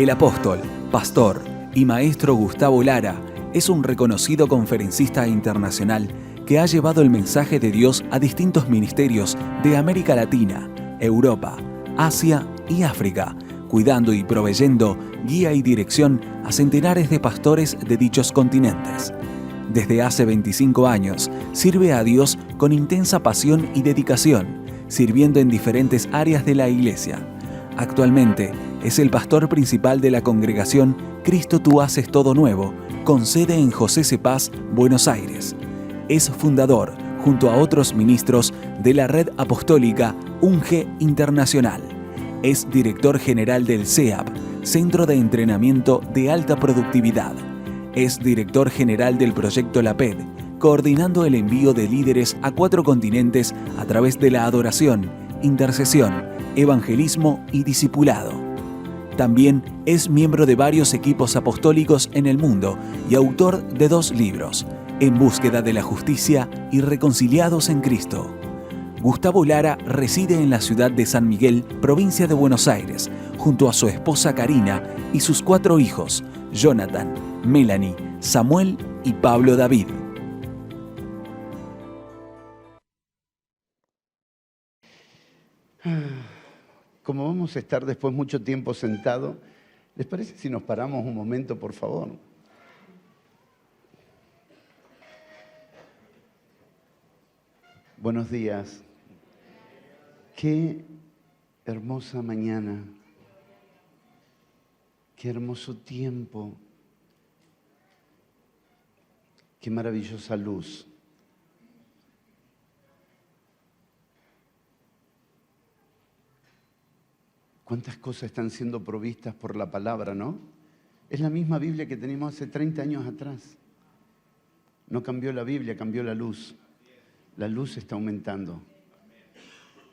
El apóstol, pastor y maestro Gustavo Lara es un reconocido conferencista internacional que ha llevado el mensaje de Dios a distintos ministerios de América Latina, Europa, Asia y África, cuidando y proveyendo guía y dirección a centenares de pastores de dichos continentes. Desde hace 25 años, sirve a Dios con intensa pasión y dedicación, sirviendo en diferentes áreas de la iglesia. Actualmente es el pastor principal de la congregación Cristo Tú Haces Todo Nuevo, con sede en José C. Paz, Buenos Aires. Es fundador, junto a otros ministros, de la red apostólica UNGE Internacional. Es director general del CEAP, Centro de Entrenamiento de Alta Productividad. Es director general del proyecto La PED, coordinando el envío de líderes a 4 continentes a través de la adoración, intercesión, evangelismo y discipulado. También es miembro de varios equipos apostólicos en el mundo y autor de 2 libros, En búsqueda de la justicia y Reconciliados en Cristo. Gustavo Lara reside en la ciudad de San Miguel, provincia de Buenos Aires, junto a su esposa Karina y sus 4 hijos, Jonathan, Melanie, Samuel y Pablo David. Como vamos a estar después mucho tiempo sentados, ¿les parece si nos paramos un momento, por favor? Buenos días. Qué hermosa mañana. Qué hermoso tiempo. Qué maravillosa luz. Cuántas cosas están siendo provistas por la palabra, ¿no? Es la misma Biblia que teníamos hace 30 años atrás. No cambió la Biblia, cambió la luz. La luz está aumentando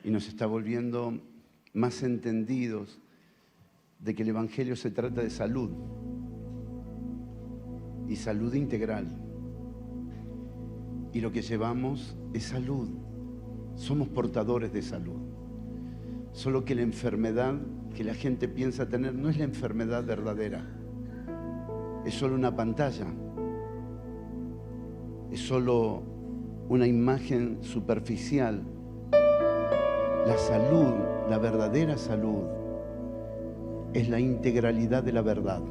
y nos está volviendo más entendidos de que el Evangelio se trata de salud y salud integral. Y lo que llevamos es salud. Somos portadores de salud. Solo que la enfermedad que la gente piensa tener no es la enfermedad verdadera. Es solo una pantalla. Es solo una imagen superficial. La salud, la verdadera salud, es la integralidad de la verdad.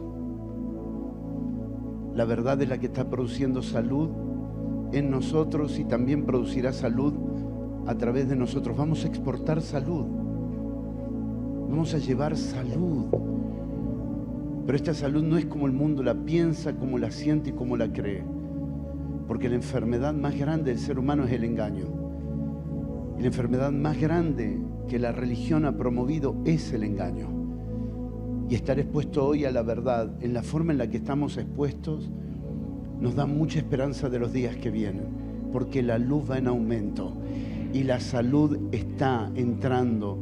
La verdad es la que está produciendo salud en nosotros y también producirá salud a través de nosotros. Vamos a exportar salud. Vamos a llevar salud. Pero esta salud no es como el mundo la piensa, como la siente y como la cree. Porque la enfermedad más grande del ser humano es el engaño. Y la enfermedad más grande que la religión ha promovido es el engaño. Y estar expuesto hoy a la verdad, en la forma en la que estamos expuestos, nos da mucha esperanza de los días que vienen. Porque la luz va en aumento y la salud está entrando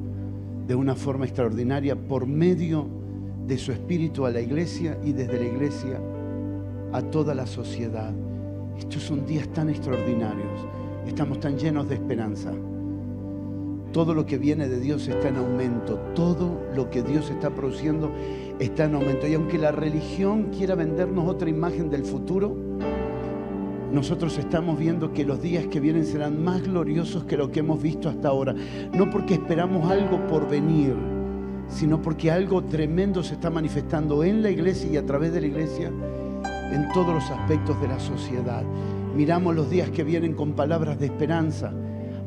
de una forma extraordinaria por medio de su espíritu a la iglesia y desde la iglesia a toda la sociedad. Estos son días tan extraordinarios. Estamos tan llenos de esperanza. Todo lo que viene de Dios está en aumento. Todo lo que Dios está produciendo está en aumento. Y aunque la religión quiera vendernos otra imagen del futuro, nosotros estamos viendo que los días que vienen serán más gloriosos que lo que hemos visto hasta ahora. No porque esperamos algo por venir, sino porque algo tremendo se está manifestando en la iglesia y a través de la iglesia en todos los aspectos de la sociedad. Miramos los días que vienen con palabras de esperanza.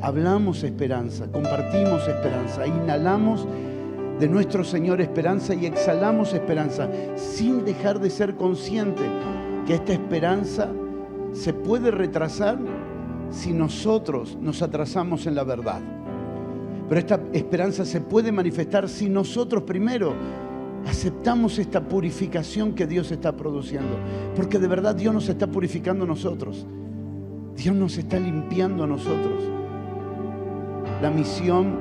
Hablamos esperanza, compartimos esperanza, inhalamos de nuestro Señor esperanza y exhalamos esperanza, sin dejar de ser consciente que esta esperanza se puede retrasar si nosotros nos atrasamos en la verdad. Pero esta esperanza se puede manifestar si nosotros primero aceptamos esta purificación que Dios está produciendo. Porque de verdad Dios nos está purificando a nosotros. Dios nos está limpiando a nosotros. La misión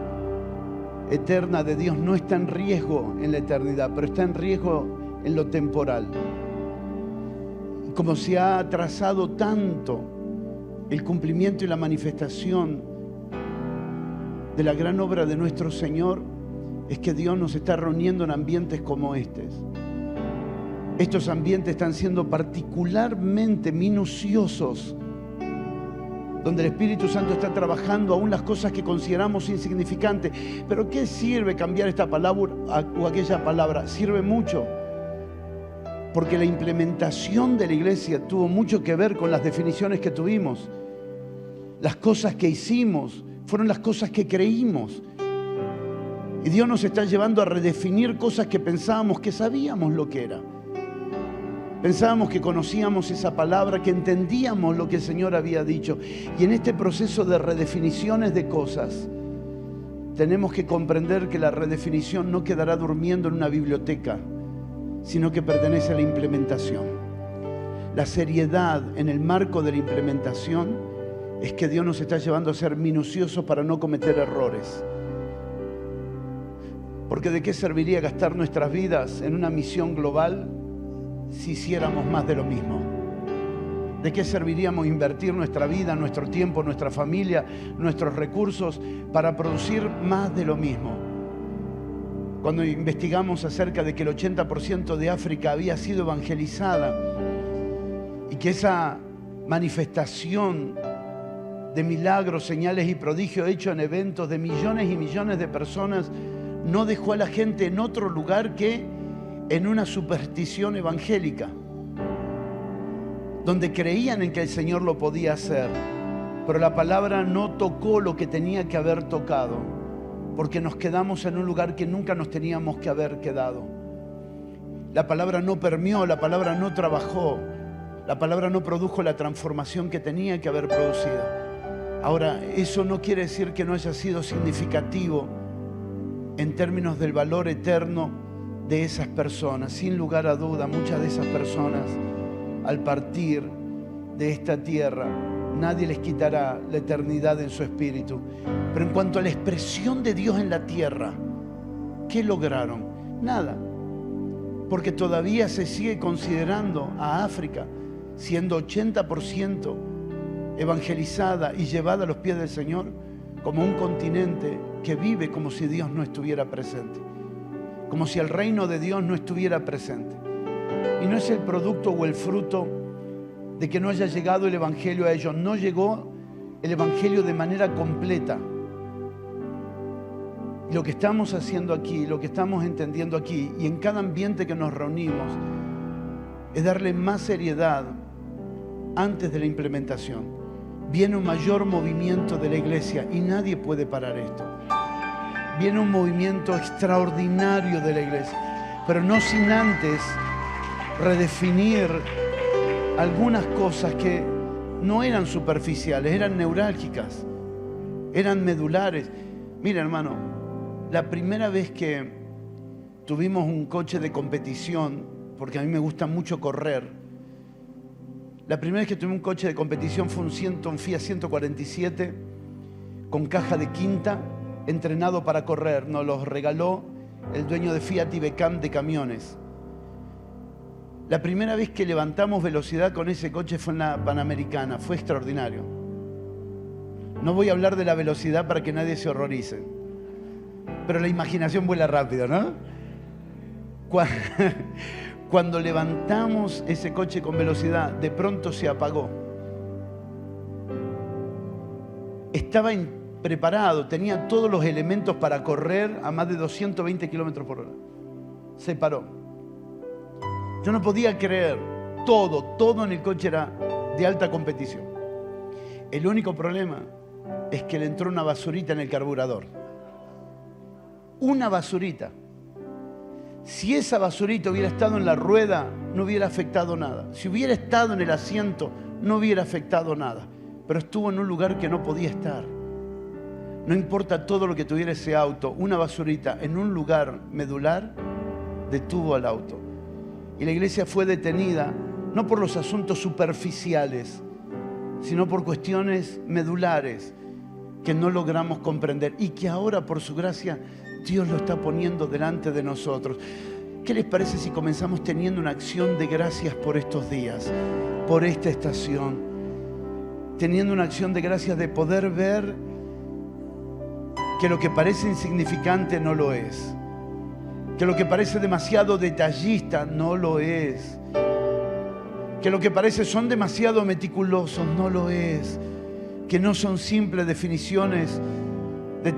eterna de Dios no está en riesgo en la eternidad, pero está en riesgo en lo temporal. Y como se ha atrasado tanto el cumplimiento y la manifestación de la gran obra de nuestro Señor, es que Dios nos está reuniendo en ambientes como estos, Estos ambientes están siendo particularmente minuciosos, donde el Espíritu Santo está trabajando aún las cosas que consideramos insignificantes. Pero ¿qué sirve cambiar esta palabra o aquella palabra? Sirve mucho, porque la implementación de la iglesia tuvo mucho que ver con las definiciones que tuvimos. Las cosas que hicimos fueron las cosas que creímos. Y Dios nos está llevando a redefinir cosas que pensábamos que sabíamos lo que era. Pensábamos que conocíamos esa palabra, que entendíamos lo que el Señor había dicho. Y en este proceso de redefiniciones de cosas, tenemos que comprender que la redefinición no quedará durmiendo en una biblioteca, sino que pertenece a la implementación. La seriedad en el marco de la implementación es que Dios nos está llevando a ser minuciosos para no cometer errores. Porque ¿de qué serviría gastar nuestras vidas en una misión global si hiciéramos más de lo mismo? ¿De qué serviríamos invertir nuestra vida, nuestro tiempo, nuestra familia, nuestros recursos para producir más de lo mismo? Cuando investigamos acerca de que el 80% de África había sido evangelizada y que esa manifestación de milagros, señales y prodigios hechos en eventos de millones y millones de personas no dejó a la gente en otro lugar que en una superstición evangélica, donde creían en que el Señor lo podía hacer, pero la palabra no tocó lo que tenía que haber tocado, porque nos quedamos en un lugar que nunca nos teníamos que haber quedado. La palabra no permeó, la palabra no trabajó, la palabra no produjo la transformación que tenía que haber producido. Ahora, eso no quiere decir que no haya sido significativo en términos del valor eterno de esas personas. Sin lugar a duda, muchas de esas personas, al partir de esta tierra, nadie les quitará la eternidad en su espíritu. Pero en cuanto a la expresión de Dios en la tierra, ¿qué lograron? Nada. Porque todavía se sigue considerando a África, siendo 80% evangelizada y llevada a los pies del Señor, como un continente que vive como si Dios no estuviera presente, como si el reino de Dios no estuviera presente. Y no es el producto o el fruto de que no haya llegado el Evangelio a ellos. No llegó el Evangelio de manera completa. Y lo que estamos haciendo aquí, lo que estamos entendiendo aquí y en cada ambiente que nos reunimos, es darle más seriedad antes de la implementación. Viene un mayor movimiento de la iglesia y nadie puede parar esto. Viene un movimiento extraordinario de la iglesia, pero no sin antes redefinir algunas cosas que no eran superficiales, eran neurálgicas, eran medulares. Mira, hermano, la primera vez que tuvimos un coche de competición, porque a mí me gusta mucho correr, la primera vez que tuve un coche de competición fue un Fiat 147 con caja de quinta, entrenado para correr. Nos los regaló el dueño de Fiat Ibercam de camiones. La primera vez que levantamos velocidad con ese coche fue en la Panamericana. Fue extraordinario. No voy a hablar de la velocidad para que nadie se horrorice, pero la imaginación vuela rápido, ¿no? Cuando levantamos ese coche con velocidad, de pronto se apagó. Estaba preparado, tenía todos los elementos para correr a más de 220 kilómetros por hora. Se paró. Yo no podía creer. Todo en el coche era de alta competición. El único problema es que le entró una basurita en el carburador. Una basurita. Si esa basurita hubiera estado en la rueda, no hubiera afectado nada. Si hubiera estado en el asiento, no hubiera afectado nada. Pero estuvo en un lugar que no podía estar. No importa todo lo que tuviera ese auto, una basurita en un lugar medular detuvo al auto. Y la iglesia fue detenida, no por los asuntos superficiales, sino por cuestiones medulares que no logramos comprender y que ahora, por su gracia, Dios lo está poniendo delante de nosotros. ¿Qué les parece si comenzamos teniendo una acción de gracias por estos días, por esta estación? Teniendo una acción de gracias de poder ver que lo que parece insignificante no lo es. Que lo que parece demasiado detallista no lo es. Que lo que parece son demasiado meticulosos no lo es. Que no son simples definiciones de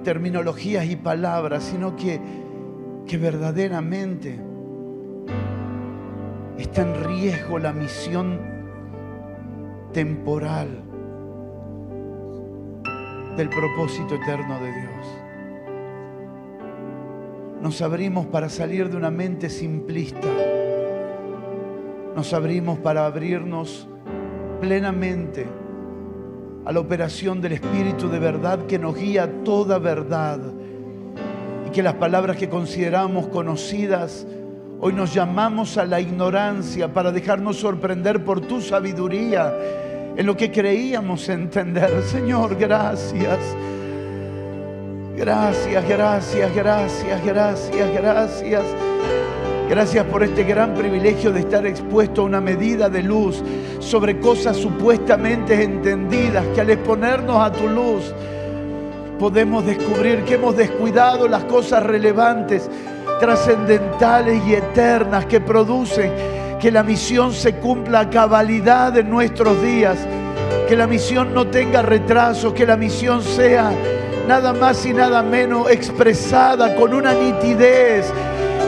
terminologías y palabras, sino que verdaderamente está en riesgo la misión temporal del propósito eterno de Dios. Nos abrimos para salir de una mente simplista. Nos abrimos para abrirnos plenamente a la operación del Espíritu de verdad que nos guía a toda verdad. Y que las palabras que consideramos conocidas, hoy nos llamamos a la ignorancia para dejarnos sorprender por tu sabiduría en lo que creíamos entender. Señor, gracias. Gracias, gracias, gracias, gracias, gracias. Gracias por este gran privilegio de estar expuesto a una medida de luz sobre cosas supuestamente entendidas, que al exponernos a tu luz podemos descubrir que hemos descuidado las cosas relevantes, trascendentales y eternas que producen que la misión se cumpla a cabalidad en nuestros días, que la misión no tenga retraso, que la misión sea nada más y nada menos expresada con una nitidez,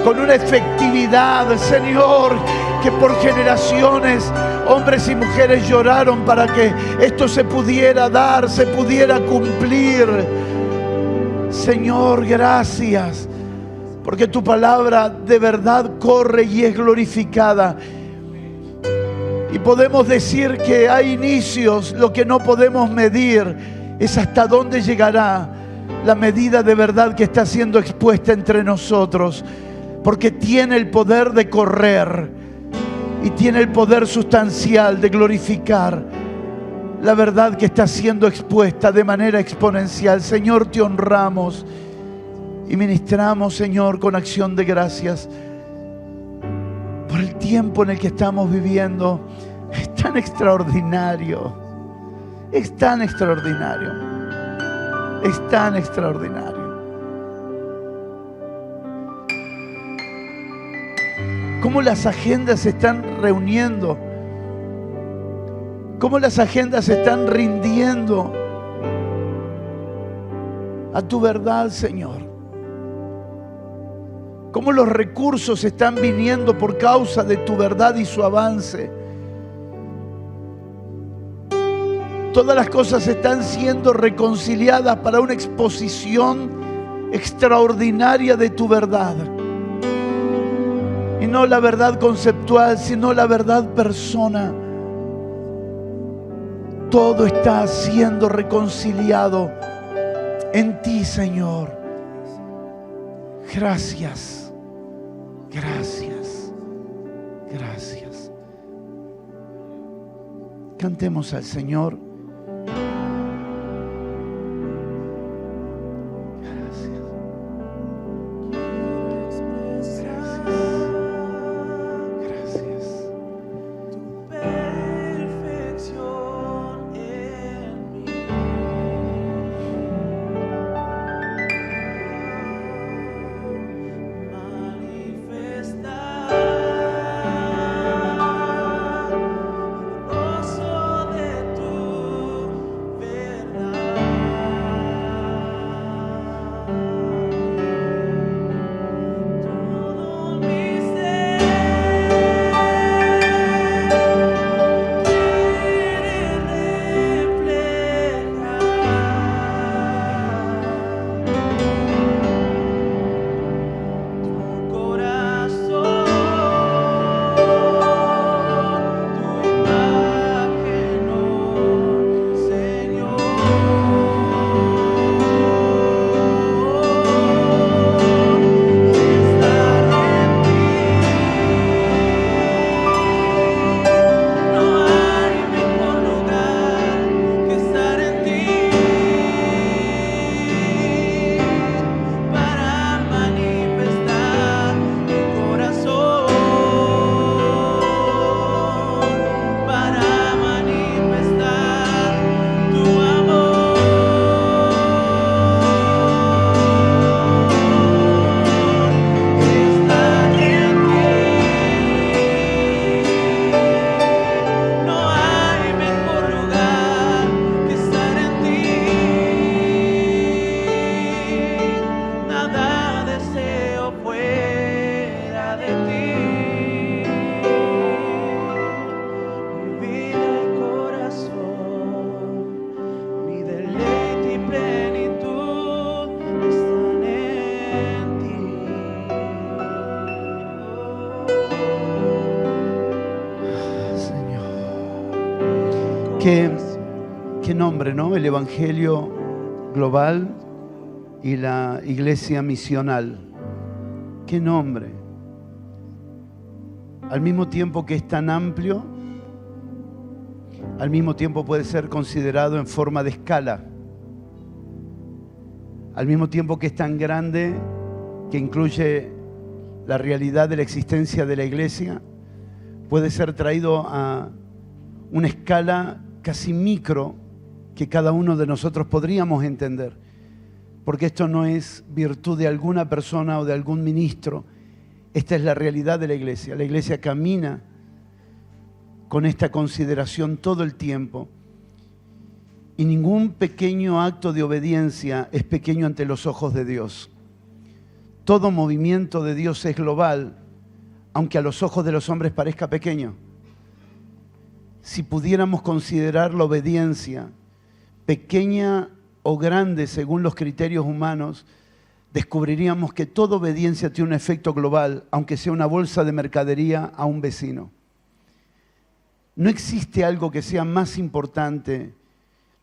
con una efectividad, Señor, que por generaciones hombres y mujeres lloraron para que esto se pudiera dar, se pudiera cumplir. Señor, gracias, porque tu palabra de verdad corre y es glorificada. Y podemos decir que hay inicios, lo que no podemos medir es hasta dónde llegará la medida de verdad que está siendo expuesta entre nosotros, porque tiene el poder de correr y tiene el poder sustancial de glorificar la verdad que está siendo expuesta de manera exponencial. Señor, te honramos y ministramos, Señor, con acción de gracias por el tiempo en el que estamos viviendo. Es tan extraordinario, es tan extraordinario, es tan extraordinario. Cómo las agendas se están reuniendo, cómo las agendas se están rindiendo a tu verdad, Señor. Cómo los recursos están viniendo por causa de tu verdad y su avance. Todas las cosas están siendo reconciliadas para una exposición extraordinaria de tu verdad. Y no la verdad conceptual, sino la verdad persona. Todo está siendo reconciliado en ti, Señor. Gracias, gracias, gracias. Cantemos al Señor. Gozo de tu Qué nombre, ¿no? El Evangelio global y la iglesia misional. Qué nombre. Al mismo tiempo que es tan amplio, al mismo tiempo puede ser considerado en forma de escala. Al mismo tiempo que es tan grande, que incluye la realidad de la existencia de la iglesia, puede ser traído a una escala casi micro que cada uno de nosotros podríamos entender. Porque esto no es virtud de alguna persona o de algún ministro. Esta es la realidad de la iglesia. La iglesia camina con esta consideración todo el tiempo. Y ningún pequeño acto de obediencia es pequeño ante los ojos de Dios. Todo movimiento de Dios es global, aunque a los ojos de los hombres parezca pequeño. Si pudiéramos considerar la obediencia pequeña o grande según los criterios humanos, descubriríamos que toda obediencia tiene un efecto global, aunque sea una bolsa de mercadería a un vecino. No existe algo que sea más importante,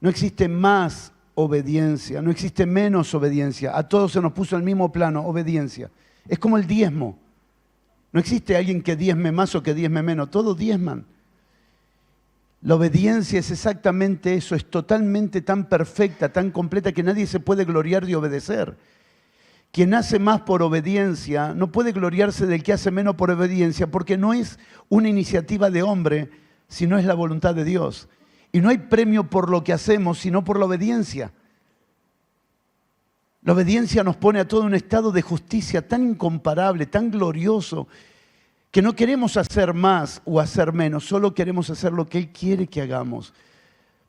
no existe más obediencia, no existe menos obediencia. A todos se nos puso el mismo plano, obediencia. Es como el diezmo. No existe alguien que diezme más o que diezme menos, todos diezman. La obediencia es exactamente eso, es totalmente tan perfecta, tan completa que nadie se puede gloriar de obedecer. Quien hace más por obediencia no puede gloriarse del que hace menos por obediencia, porque no es una iniciativa de hombre, sino es la voluntad de Dios. Y no hay premio por lo que hacemos, sino por la obediencia. La obediencia nos pone a todo un estado de justicia tan incomparable, tan glorioso, que no queremos hacer más o hacer menos, solo queremos hacer lo que Él quiere que hagamos.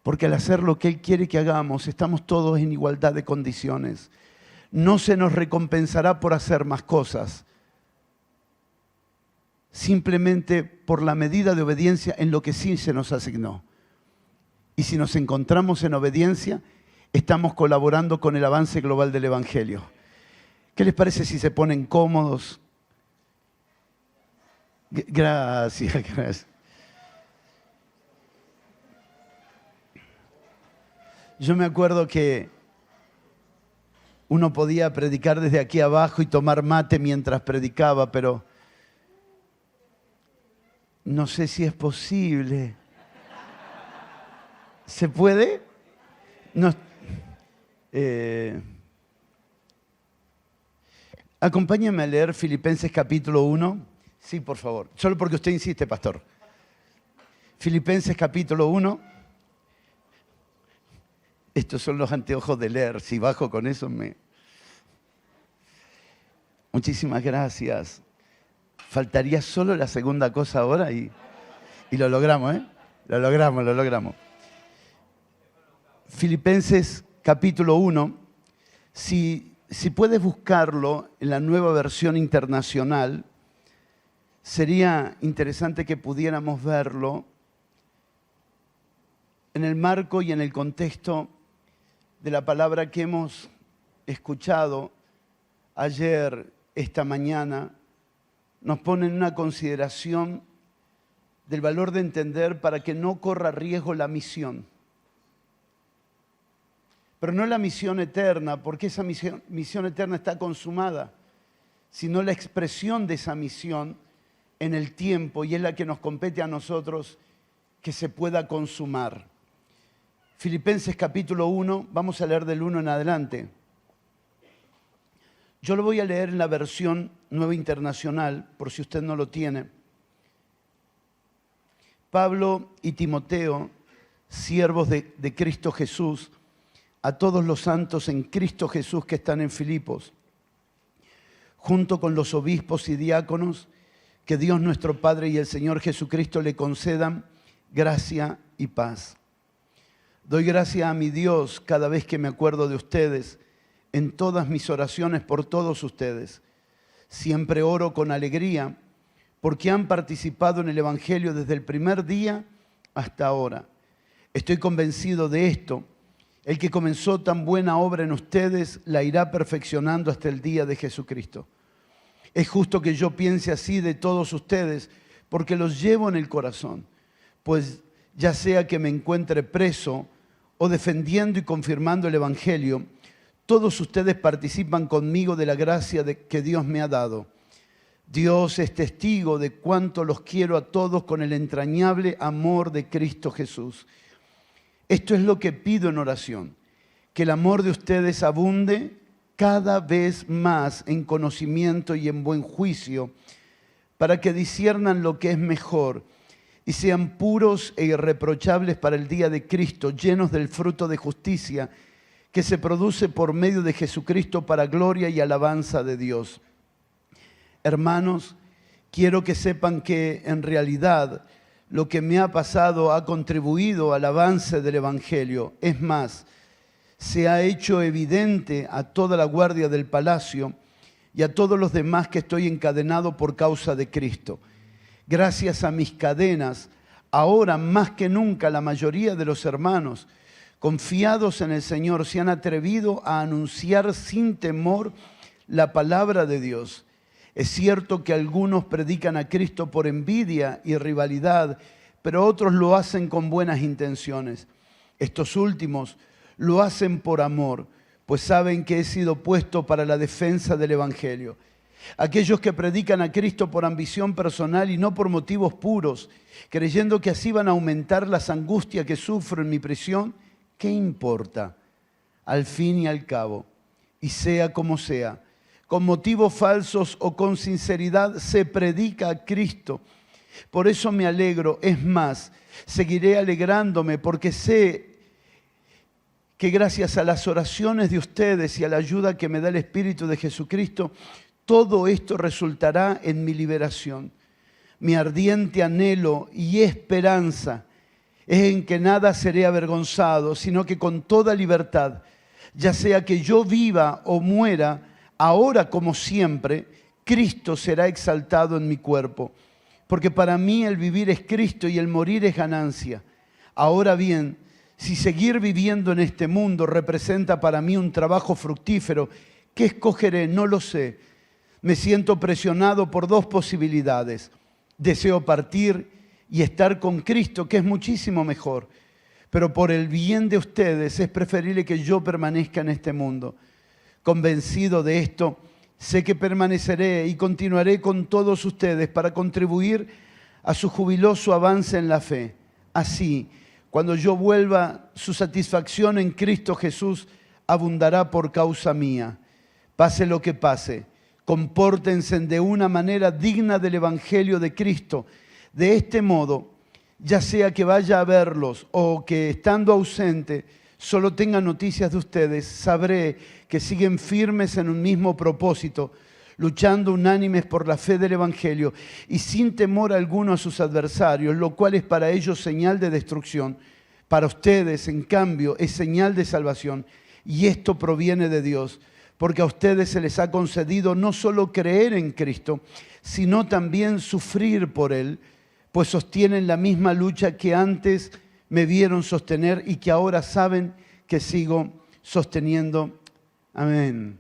Porque al hacer lo que Él quiere que hagamos, estamos todos en igualdad de condiciones. No se nos recompensará por hacer más cosas, simplemente por la medida de obediencia en lo que sí se nos asignó. Y si nos encontramos en obediencia, estamos colaborando con el avance global del Evangelio. ¿Qué les parece si se ponen cómodos? Gracias. Yo me acuerdo que uno podía predicar desde aquí abajo y tomar mate mientras predicaba, pero no sé si es posible. ¿Se puede? No. Acompáñame a leer Filipenses capítulo 1. Sí, por favor. Solo porque usted insiste, pastor. Filipenses capítulo 1. Estos son los anteojos de leer. Si bajo con eso me... Muchísimas gracias. Faltaría solo la segunda cosa ahora y lo logramos, ¿eh? Lo logramos. Filipenses capítulo 1. Si puedes buscarlo en la Nueva Versión Internacional, sería interesante que pudiéramos verlo en el marco y en el contexto de la palabra que hemos escuchado ayer, esta mañana. Nos pone en una consideración del valor de entender para que no corra riesgo la misión. Pero no la misión eterna, porque esa misión eterna está consumada, sino la expresión de esa misión en el tiempo, y es la que nos compete a nosotros que se pueda consumar. Filipenses capítulo 1, vamos a leer del 1 en adelante. Yo lo voy a leer en la versión Nueva Internacional, por si usted no lo tiene. Pablo y Timoteo, siervos de Cristo Jesús, a todos los santos en Cristo Jesús que están en Filipos, junto con los obispos y diáconos, que Dios nuestro Padre y el Señor Jesucristo le concedan gracia y paz. Doy gracias a mi Dios cada vez que me acuerdo de ustedes, en todas mis oraciones por todos ustedes. Siempre oro con alegría porque han participado en el Evangelio desde el primer día hasta ahora. Estoy convencido de esto. El que comenzó tan buena obra en ustedes la irá perfeccionando hasta el día de Jesucristo. Es justo que yo piense así de todos ustedes porque los llevo en el corazón, pues ya sea que me encuentre preso o defendiendo y confirmando el Evangelio, todos ustedes participan conmigo de la gracia que Dios me ha dado. Dios es testigo de cuánto los quiero a todos con el entrañable amor de Cristo Jesús. Esto es lo que pido en oración, que el amor de ustedes abunde cada vez más en conocimiento y en buen juicio, para que disciernan lo que es mejor y sean puros e irreprochables para el día de Cristo, llenos del fruto de justicia que se produce por medio de Jesucristo para gloria y alabanza de Dios. Hermanos, quiero que sepan que en realidad lo que me ha pasado ha contribuido al avance del Evangelio. Es más, se ha hecho evidente a toda la guardia del palacio y a todos los demás que estoy encadenado por causa de Cristo. Gracias a mis cadenas, ahora más que nunca la mayoría de los hermanos, confiados en el Señor, se han atrevido a anunciar sin temor la palabra de Dios. Es cierto que algunos predican a Cristo por envidia y rivalidad, pero otros lo hacen con buenas intenciones. Estos últimos lo hacen por amor, pues saben que he sido puesto para la defensa del Evangelio. Aquellos que predican a Cristo por ambición personal y no por motivos puros, creyendo que así van a aumentar las angustias que sufro en mi prisión, ¿qué importa? Al fin y al cabo, y sea como sea, con motivos falsos o con sinceridad se predica a Cristo. Por eso me alegro, es más, seguiré alegrándome porque sé que gracias a las oraciones de ustedes y a la ayuda que me da el Espíritu de Jesucristo, todo esto resultará en mi liberación. Mi ardiente anhelo y esperanza es en que nada seré avergonzado, sino que con toda libertad, ya sea que yo viva o muera, ahora como siempre, Cristo será exaltado en mi cuerpo. Porque para mí el vivir es Cristo y el morir es ganancia. Ahora bien, si seguir viviendo en este mundo representa para mí un trabajo fructífero, ¿qué escogeré? No lo sé. Me siento presionado por dos posibilidades. Deseo partir y estar con Cristo, que es muchísimo mejor. Pero por el bien de ustedes es preferible que yo permanezca en este mundo. Convencido de esto, sé que permaneceré y continuaré con todos ustedes para contribuir a su jubiloso avance en la fe. Así, cuando yo vuelva, su satisfacción en Cristo Jesús abundará por causa mía. Pase lo que pase, compórtense de una manera digna del Evangelio de Cristo. De este modo, ya sea que vaya a verlos o que estando ausente solo tenga noticias de ustedes, sabré que siguen firmes en un mismo propósito, luchando unánimes por la fe del Evangelio y sin temor alguno a sus adversarios, lo cual es para ellos señal de destrucción. Para ustedes, en cambio, es señal de salvación, y esto proviene de Dios, porque a ustedes se les ha concedido no solo creer en Cristo, sino también sufrir por Él, pues sostienen la misma lucha que antes me vieron sostener y que ahora saben que sigo sosteniendo. Amén.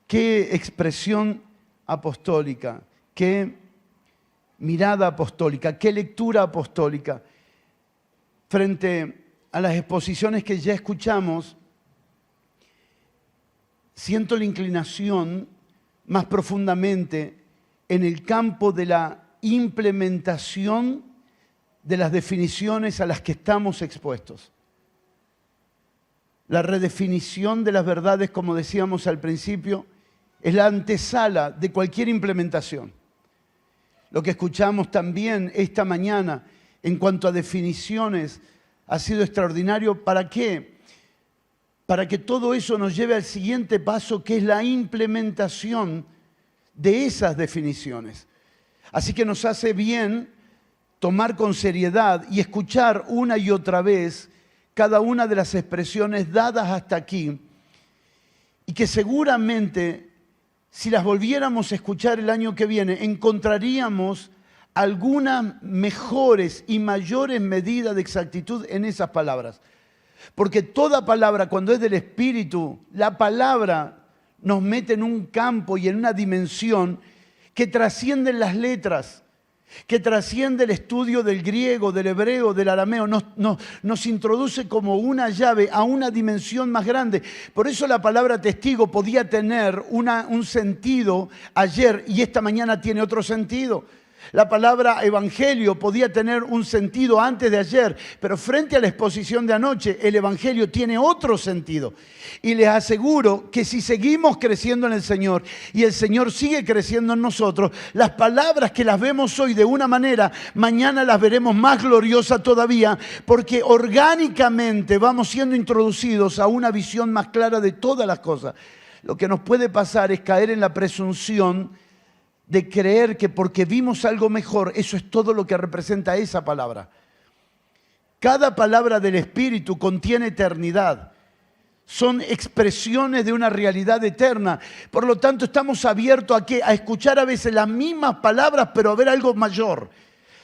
Qué expresión apostólica, qué mirada apostólica, qué lectura apostólica. Frente a las exposiciones que ya escuchamos, siento la inclinación más profundamente en el campo de la implementación de las definiciones a las que estamos expuestos. La redefinición de las verdades, como decíamos al principio, es la antesala de cualquier implementación. Lo que escuchamos también esta mañana en cuanto a definiciones ha sido extraordinario. ¿Para qué? Para que todo eso nos lleve al siguiente paso, que es la implementación de esas definiciones. Así que nos hace bien tomar con seriedad y escuchar una y otra vez cada una de las expresiones dadas hasta aquí, y que seguramente, si las volviéramos a escuchar el año que viene, encontraríamos algunas mejores y mayores medidas de exactitud en esas palabras. Porque toda palabra, cuando es del Espíritu, la palabra nos mete en un campo y en una dimensión que trascienden las letras. que trasciende el estudio del griego, del hebreo, del arameo, nos introduce como una llave a una dimensión más grande. Por eso la palabra testigo podía tener un sentido ayer y esta mañana tiene otro sentido. La palabra evangelio podía tener un sentido antes de ayer, pero frente a la exposición de anoche, el evangelio tiene otro sentido. Y les aseguro que si seguimos creciendo en el Señor y el Señor sigue creciendo en nosotros, las palabras que las vemos hoy de una manera, mañana las veremos más gloriosas todavía, porque orgánicamente vamos siendo introducidos a una visión más clara de todas las cosas. Lo que nos puede pasar es caer en la presunción de creer que porque vimos algo mejor, eso es todo lo que representa esa palabra. Cada palabra del Espíritu contiene eternidad. Son expresiones de una realidad eterna. Por lo tanto, estamos abiertos a escuchar a veces las mismas palabras, pero a ver algo mayor.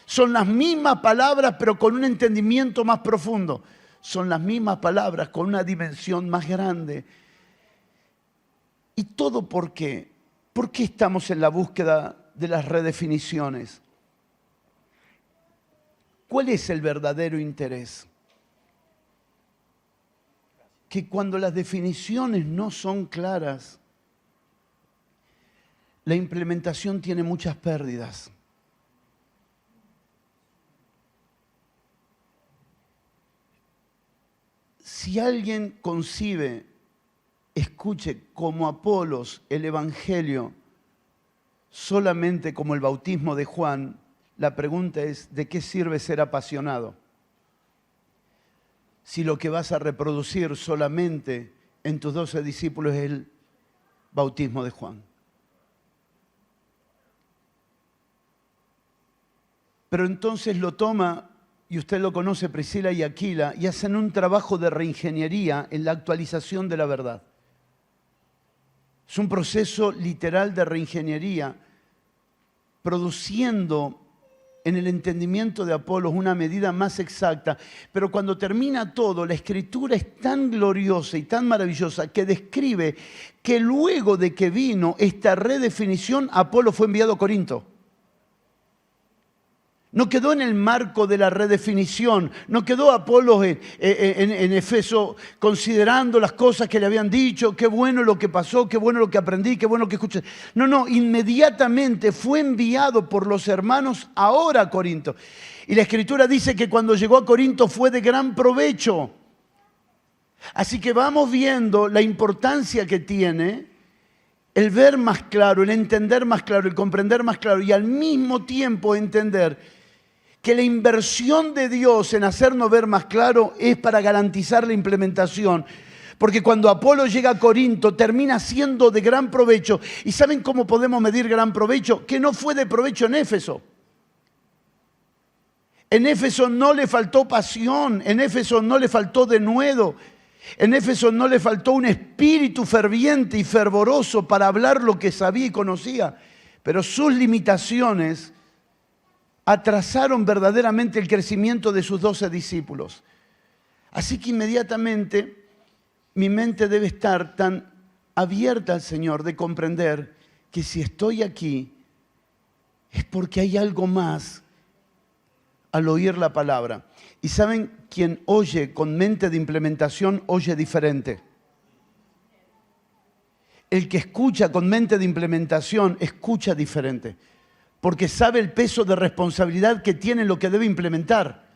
Son las mismas palabras, pero con un entendimiento más profundo. Son las mismas palabras con una dimensión más grande. ¿Y todo por qué? ¿Por qué estamos en la búsqueda de las redefiniciones? ¿Cuál es el verdadero interés? Que cuando las definiciones no son claras, la implementación tiene muchas pérdidas. Si alguien concibe, escuche, como Apolos el Evangelio solamente como el bautismo de Juan, la pregunta es, ¿de qué sirve ser apasionado? Si lo que vas a reproducir solamente en tus 12 discípulos es el bautismo de Juan. Pero entonces lo toma, y usted lo conoce, Priscila y Aquila, y hacen un trabajo de reingeniería en la actualización de la verdad. Es un proceso literal de reingeniería, produciendo en el entendimiento de Apolos una medida más exacta. Pero cuando termina todo, la Escritura es tan gloriosa y tan maravillosa que describe que luego de que vino esta redefinición, Apolo fue enviado a Corinto. No quedó en el marco de la redefinición, no quedó Apolos en Efeso considerando las cosas que le habían dicho, qué bueno lo que pasó, qué bueno lo que aprendí, qué bueno lo que escuché. No, inmediatamente fue enviado por los hermanos ahora a Corinto. Y la Escritura dice que cuando llegó a Corinto fue de gran provecho. Así que vamos viendo la importancia que tiene el ver más claro, el entender más claro, el comprender más claro y al mismo tiempo entender que la inversión de Dios en hacernos ver más claro es para garantizar la implementación. Porque cuando Apolo llega a Corinto termina siendo de gran provecho. ¿Y saben cómo podemos medir gran provecho? Que no fue de provecho en Éfeso. En Éfeso no le faltó pasión, en Éfeso no le faltó denuedo, en Éfeso no le faltó un espíritu ferviente y fervoroso para hablar lo que sabía y conocía. Pero sus limitaciones atrasaron verdaderamente el crecimiento de sus 12 discípulos. Así que inmediatamente mi mente debe estar tan abierta al Señor de comprender que si estoy aquí es porque hay algo más al oír la palabra. Y saben, quien oye con mente de implementación, oye diferente. El que escucha con mente de implementación, escucha diferente. Porque sabe el peso de responsabilidad que tiene lo que debe implementar.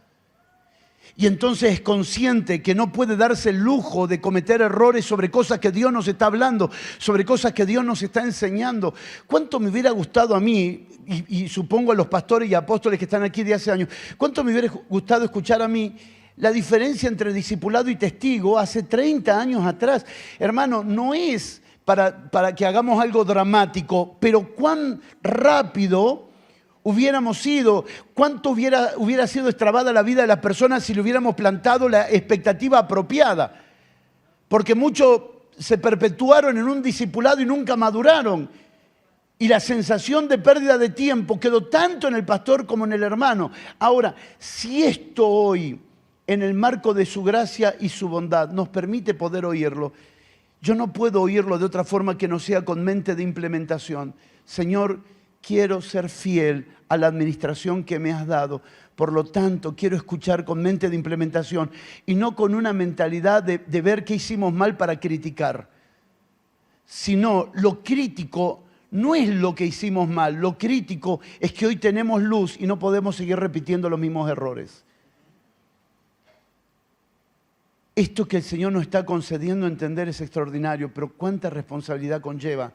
Y entonces es consciente que no puede darse el lujo de cometer errores sobre cosas que Dios nos está hablando, sobre cosas que Dios nos está enseñando. ¿Cuánto me hubiera gustado a mí, y supongo a los pastores y apóstoles que están aquí de hace años, cuánto me hubiera gustado escuchar a mí la diferencia entre discipulado y testigo hace 30 años atrás? Hermano, no es para que hagamos algo dramático, pero cuán rápido hubiéramos ido, cuánto hubiera sido extravada la vida de las personas si le hubiéramos plantado la expectativa apropiada. Porque muchos se perpetuaron en un discipulado y nunca maduraron. Y la sensación de pérdida de tiempo quedó tanto en el pastor como en el hermano. Ahora, si esto hoy, en el marco de su gracia y su bondad, nos permite poder oírlo, yo no puedo oírlo de otra forma que no sea con mente de implementación. Señor, quiero ser fiel a la administración que me has dado. Por lo tanto, quiero escuchar con mente de implementación y no con una mentalidad de ver qué hicimos mal para criticar. Sino lo crítico no es lo que hicimos mal, lo crítico es que hoy tenemos luz y no podemos seguir repitiendo los mismos errores. Esto que el Señor nos está concediendo entender es extraordinario, pero cuánta responsabilidad conlleva,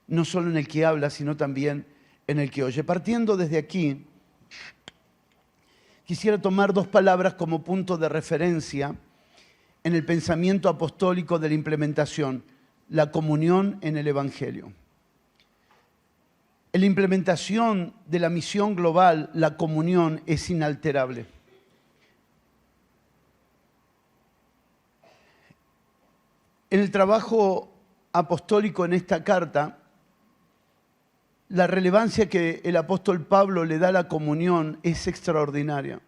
no solo en el que habla, sino también en el que oye. Partiendo desde aquí, quisiera tomar dos palabras como punto de referencia en el pensamiento apostólico de la implementación: la comunión en el Evangelio. En la implementación de la misión global, la comunión es inalterable. En el trabajo apostólico en esta carta, la relevancia que el apóstol Pablo le da a la comunión es extraordinaria.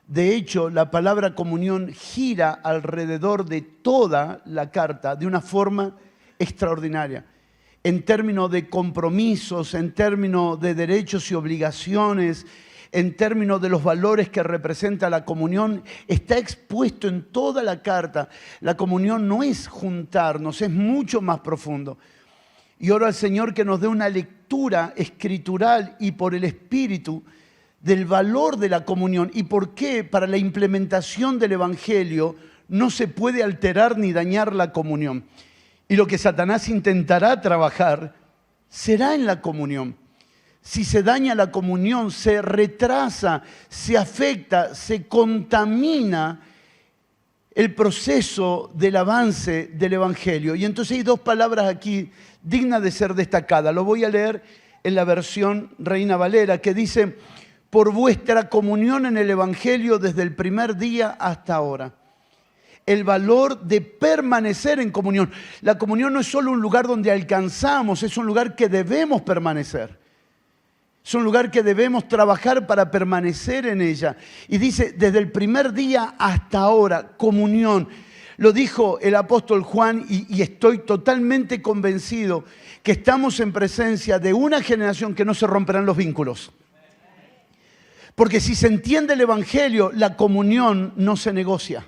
De hecho, la palabra comunión gira alrededor de toda la carta de una forma extraordinaria. En términos de compromisos, en términos de derechos y obligaciones, en términos de los valores que representa la comunión, está expuesto en toda la carta. La comunión no es juntarnos, es mucho más profundo. Y oro al Señor que nos dé una lectura escritural y por el Espíritu del valor de la comunión y por qué para la implementación del Evangelio no se puede alterar ni dañar la comunión. Y lo que Satanás intentará trabajar será en la comunión. Si se daña la comunión, se retrasa, se afecta, se contamina el proceso del avance del Evangelio. Y entonces hay dos palabras aquí dignas de ser destacadas. Lo voy a leer en la versión Reina Valera, que dice: por vuestra comunión en el Evangelio desde el primer día hasta ahora. El valor de permanecer en comunión. La comunión no es solo un lugar donde alcanzamos, es un lugar que debemos permanecer. Es un lugar que debemos trabajar para permanecer en ella. Y dice, desde el primer día hasta ahora, comunión. Lo dijo el apóstol Juan y estoy totalmente convencido que estamos en presencia de una generación que no se romperán los vínculos. Porque si se entiende el Evangelio, la comunión no se negocia.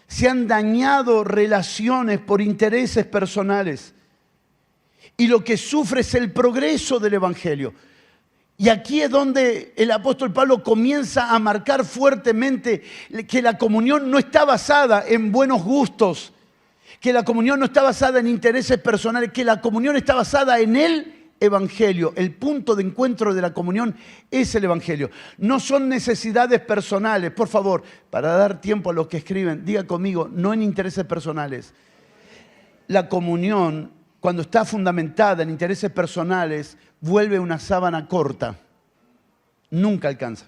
Se han dañado relaciones por intereses personales. Y lo que sufre es el progreso del Evangelio. Y aquí es donde el apóstol Pablo comienza a marcar fuertemente que la comunión no está basada en buenos gustos, que la comunión no está basada en intereses personales, que la comunión está basada en el Evangelio. El punto de encuentro de la comunión es el Evangelio. No son necesidades personales. Por favor, para dar tiempo a los que escriben, diga conmigo, no en intereses personales. La comunión, cuando está fundamentada en intereses personales, vuelve una sábana corta. Nunca alcanza.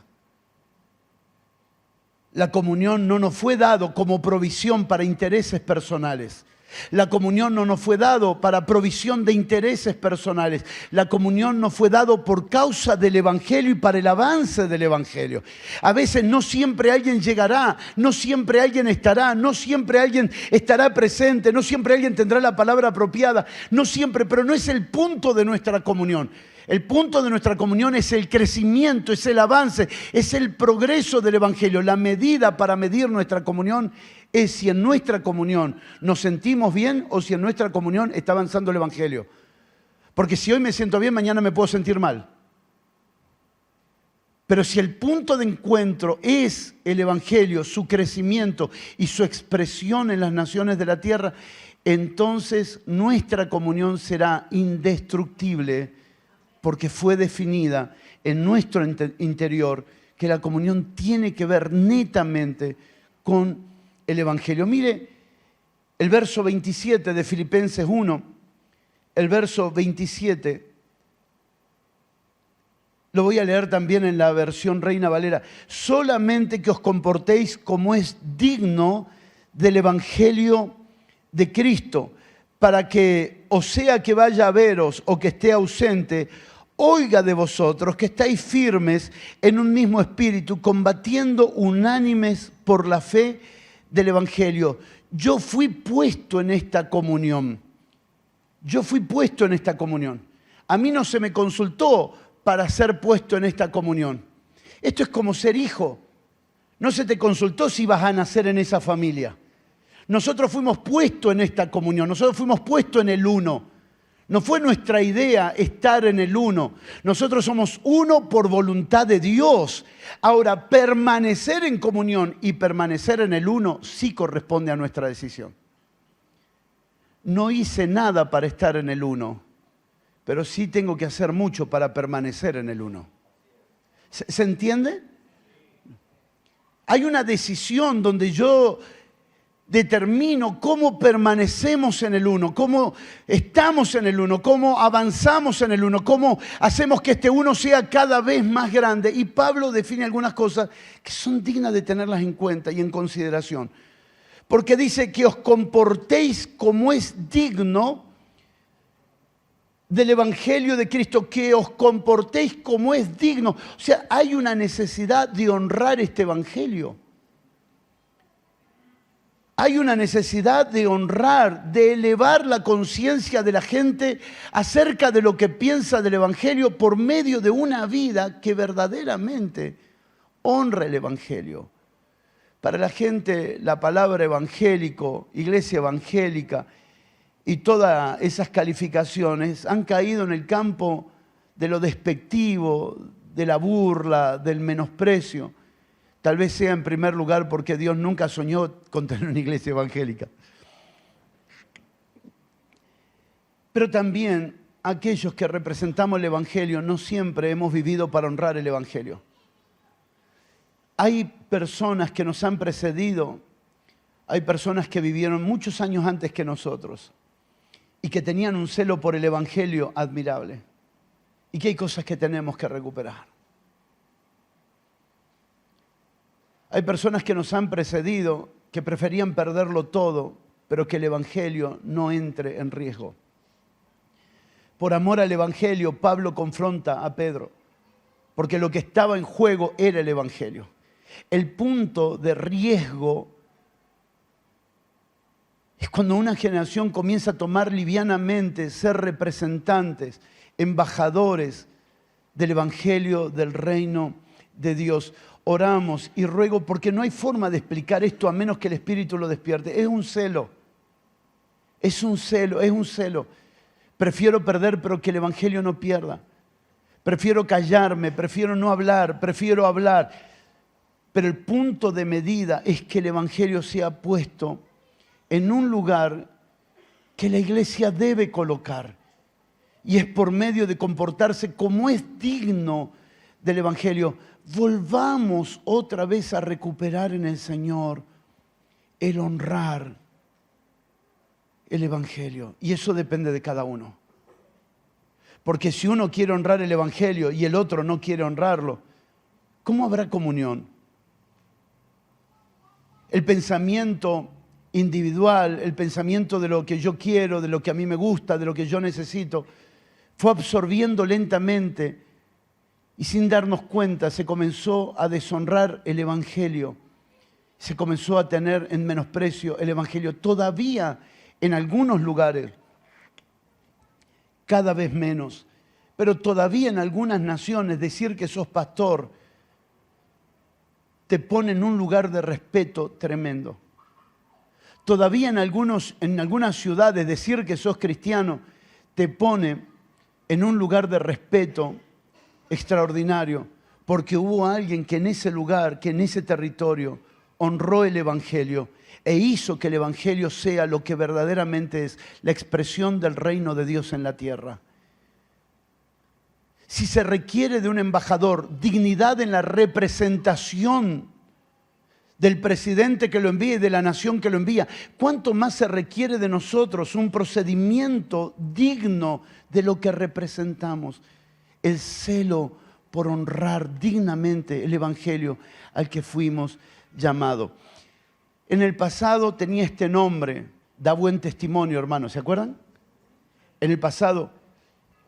La comunión no nos fue dado como provisión para intereses personales. La comunión no nos fue dado para provisión de intereses personales. La comunión nos fue dado por causa del Evangelio y para el avance del Evangelio. A veces no siempre alguien llegará, no siempre alguien estará, no siempre alguien estará presente, no siempre alguien tendrá la palabra apropiada, no siempre, pero no es el punto de nuestra comunión. El punto de nuestra comunión es el crecimiento, es el avance, es el progreso del Evangelio. La medida para medir nuestra comunión es si en nuestra comunión nos sentimos bien o si en nuestra comunión está avanzando el Evangelio. Porque si hoy me siento bien, mañana me puedo sentir mal. Pero si el punto de encuentro es el Evangelio, su crecimiento y su expresión en las naciones de la tierra, entonces nuestra comunión será indestructible porque fue definida en nuestro interior que la comunión tiene que ver netamente con el Evangelio. Mire el verso 27 de Filipenses 1, el verso 27, lo voy a leer también en la versión Reina Valera. Solamente que os comportéis como es digno del Evangelio de Cristo, para que, o sea que vaya a veros o que esté ausente, oiga de vosotros que estáis firmes en un mismo espíritu, combatiendo unánimes por la fe del Evangelio. Yo fui puesto en esta comunión. Yo fui puesto en esta comunión. A mí no se me consultó para ser puesto en esta comunión. Esto es como ser hijo. No se te consultó si vas a nacer en esa familia. Nosotros fuimos puestos en esta comunión, nosotros fuimos puestos en el uno. No fue nuestra idea estar en el uno. Nosotros somos uno por voluntad de Dios. Ahora, permanecer en comunión y permanecer en el uno sí corresponde a nuestra decisión. No hice nada para estar en el uno, pero sí tengo que hacer mucho para permanecer en el uno. ¿Se entiende? Hay una decisión donde yo determino cómo permanecemos en el uno, cómo estamos en el uno, cómo avanzamos en el uno, cómo hacemos que este uno sea cada vez más grande. Y Pablo define algunas cosas que son dignas de tenerlas en cuenta y en consideración. Porque dice que os comportéis como es digno del Evangelio de Cristo, que os comportéis como es digno. O sea, hay una necesidad de honrar este Evangelio. Hay una necesidad de honrar, de elevar la conciencia de la gente acerca de lo que piensa del Evangelio por medio de una vida que verdaderamente honra el Evangelio. Para la gente, la palabra evangélico, iglesia evangélica y todas esas calificaciones han caído en el campo de lo despectivo, de la burla, del menosprecio. Tal vez sea en primer lugar porque Dios nunca soñó con tener una iglesia evangélica. Pero también aquellos que representamos el Evangelio no siempre hemos vivido para honrar el Evangelio. Hay personas que nos han precedido, hay personas que vivieron muchos años antes que nosotros y que tenían un celo por el Evangelio admirable. Y que hay cosas que tenemos que recuperar. Hay personas que nos han precedido, que preferían perderlo todo, pero que el Evangelio no entre en riesgo. Por amor al Evangelio, Pablo confronta a Pedro, porque lo que estaba en juego era el Evangelio. El punto de riesgo es cuando una generación comienza a tomar livianamente ser representantes, embajadores del Evangelio del reino de Dios. Oramos y ruego porque no hay forma de explicar esto a menos que el Espíritu lo despierte. Es un celo, es un celo, es un celo. Prefiero perder pero que el Evangelio no pierda. Prefiero callarme, prefiero no hablar, prefiero hablar. Pero el punto de medida es que el Evangelio sea puesto en un lugar que la iglesia debe colocar. Y es por medio de comportarse como es digno del Evangelio. Volvamos otra vez a recuperar en el Señor el honrar el Evangelio. Y eso depende de cada uno. Porque si uno quiere honrar el Evangelio y el otro no quiere honrarlo, ¿cómo habrá comunión? El pensamiento individual, el pensamiento de lo que yo quiero, de lo que a mí me gusta, de lo que yo necesito, fue absorbiendo lentamente y sin darnos cuenta se comenzó a deshonrar el Evangelio. Se comenzó a tener en menosprecio el Evangelio. Todavía en algunos lugares, cada vez menos, pero todavía en algunas naciones decir que sos pastor te pone en un lugar de respeto tremendo. Todavía en algunas ciudades decir que sos cristiano te pone en un lugar de respeto extraordinario, porque hubo alguien que en ese lugar, que en ese territorio honró el Evangelio e hizo que el Evangelio sea lo que verdaderamente es la expresión del reino de Dios en la tierra. Si se requiere de un embajador dignidad en la representación del presidente que lo envía y de la nación que lo envía, ¿cuánto más se requiere de nosotros un procedimiento digno de lo que representamos? El celo por honrar dignamente el Evangelio al que fuimos llamados. En el pasado tenía este nombre, da buen testimonio, hermanos, ¿se acuerdan? En el pasado,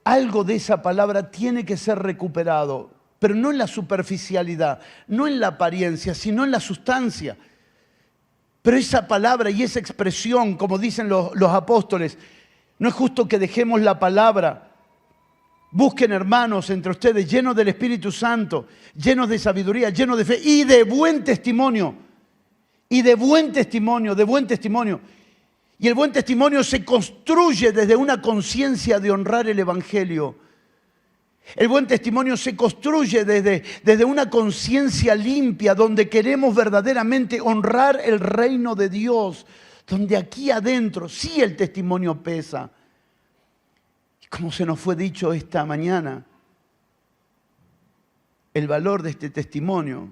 algo de esa palabra tiene que ser recuperado, pero no en la superficialidad, no en la apariencia, sino en la sustancia. Pero esa palabra y esa expresión, como dicen los apóstoles, no es justo que dejemos la palabra Busquen hermanos entre ustedes llenos del Espíritu Santo, llenos de sabiduría, llenos de fe y de buen testimonio. Y de buen testimonio, de buen testimonio. Y el buen testimonio se construye desde una conciencia de honrar el Evangelio. El buen testimonio se construye desde una conciencia limpia, donde queremos verdaderamente honrar el reino de Dios, donde aquí adentro sí el testimonio pesa. Y como se nos fue dicho esta mañana, el valor de este testimonio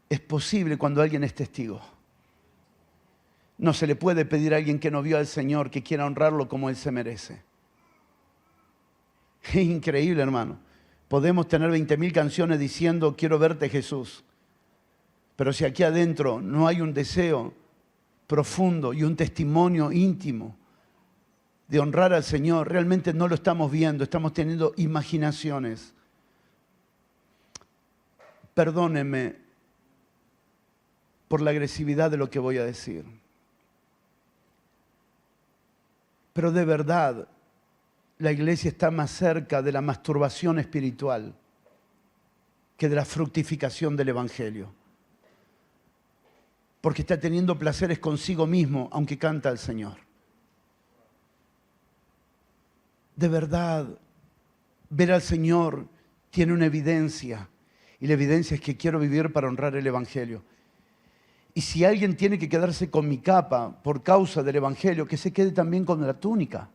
es posible cuando alguien es testigo. No se le puede pedir a alguien que no vio al Señor que quiera honrarlo como Él se merece. Es increíble, hermano. Podemos tener 20.000 canciones diciendo quiero verte, Jesús. Pero si aquí adentro no hay un deseo profundo y un testimonio íntimo de honrar al Señor, realmente no lo estamos viendo, estamos teniendo imaginaciones. Perdónenme por la agresividad de lo que voy a decir. Pero de verdad, la iglesia está más cerca de la masturbación espiritual que de la fructificación del Evangelio. Porque está teniendo placeres consigo mismo, aunque canta al Señor. De verdad, ver al Señor tiene una evidencia. Y la evidencia es que quiero vivir para honrar el Evangelio. Y si alguien tiene que quedarse con mi capa por causa del Evangelio, que se quede también con la túnica.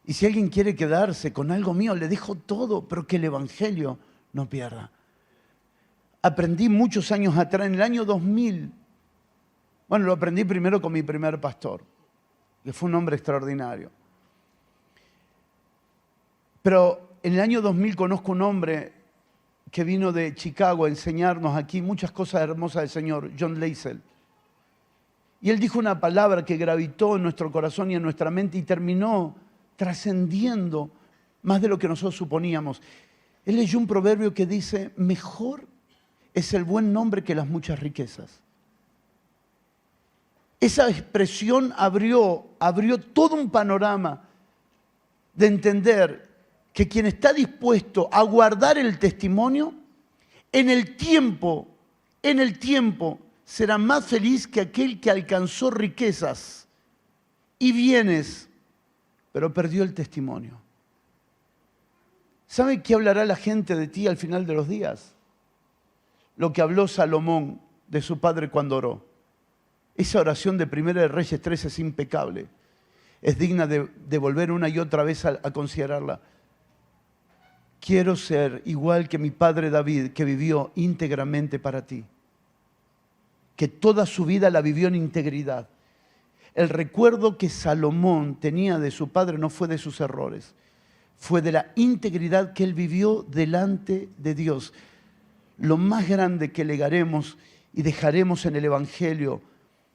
Y si alguien quiere quedarse con algo mío, le dejo todo, pero que el Evangelio no pierda. Aprendí muchos años atrás, en el año 2000. Bueno, lo aprendí primero con mi primer pastor, que fue un hombre extraordinario. Pero en el año 2000 conozco un hombre que vino de Chicago a enseñarnos aquí muchas cosas hermosas del Señor, John Leisel. Y él dijo una palabra que gravitó en nuestro corazón y en nuestra mente y terminó trascendiendo más de lo que nosotros suponíamos. Él leyó un proverbio que dice, mejor es el buen nombre que las muchas riquezas. Esa expresión abrió todo un panorama de entender que quien está dispuesto a guardar el testimonio, en el tiempo, será más feliz que aquel que alcanzó riquezas y bienes, pero perdió el testimonio. ¿Sabe qué hablará la gente de ti al final de los días? Lo que habló Salomón de su padre cuando oró. Esa oración de 1 de Reyes 13 es impecable. Es digna de volver una y otra vez a considerarla. Quiero ser igual que mi padre David, que vivió íntegramente para ti. Que toda su vida la vivió en integridad. El recuerdo que Salomón tenía de su padre no fue de sus errores. Fue de la integridad que él vivió delante de Dios. Lo más grande que legaremos y dejaremos en el Evangelio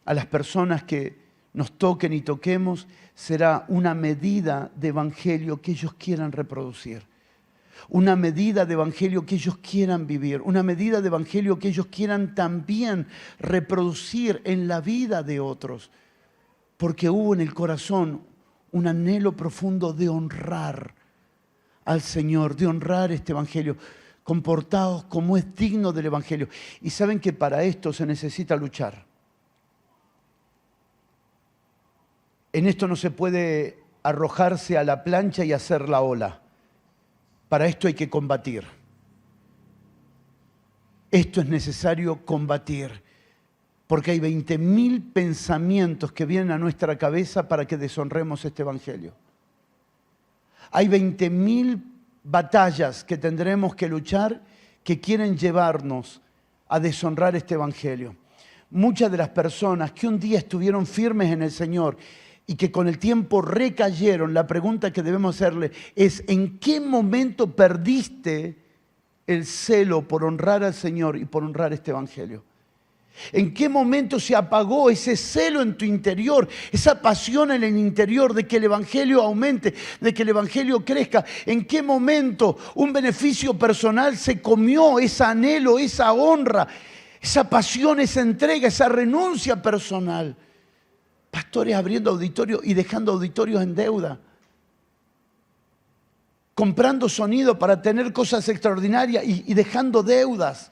a las personas que nos toquen y toquemos será una medida de Evangelio que ellos quieran reproducir. Una medida de Evangelio que ellos quieran vivir. Una medida de Evangelio que ellos quieran también reproducir en la vida de otros. Porque hubo en el corazón un anhelo profundo de honrar al Señor, de honrar este Evangelio, comportados como es digno del Evangelio. Y saben que para esto se necesita luchar. En esto no se puede arrojarse a la plancha y hacer la ola. Para esto hay que combatir. Esto es necesario combatir. Porque hay 20.000 pensamientos que vienen a nuestra cabeza para que deshonremos este Evangelio. Hay 20.000 batallas que tendremos que luchar que quieren llevarnos a deshonrar este Evangelio. Muchas de las personas que un día estuvieron firmes en el Señor y que con el tiempo recayeron, la pregunta que debemos hacerle es ¿en qué momento perdiste el celo por honrar al Señor y por honrar este Evangelio? ¿En qué momento se apagó ese celo en tu interior, esa pasión en el interior de que el Evangelio aumente, de que el Evangelio crezca? ¿En qué momento un beneficio personal se comió ese anhelo, esa honra, esa pasión, esa entrega, esa renuncia personal? Pastores abriendo auditorios y dejando auditorios en deuda. comprando sonido para tener cosas extraordinarias y dejando deudas.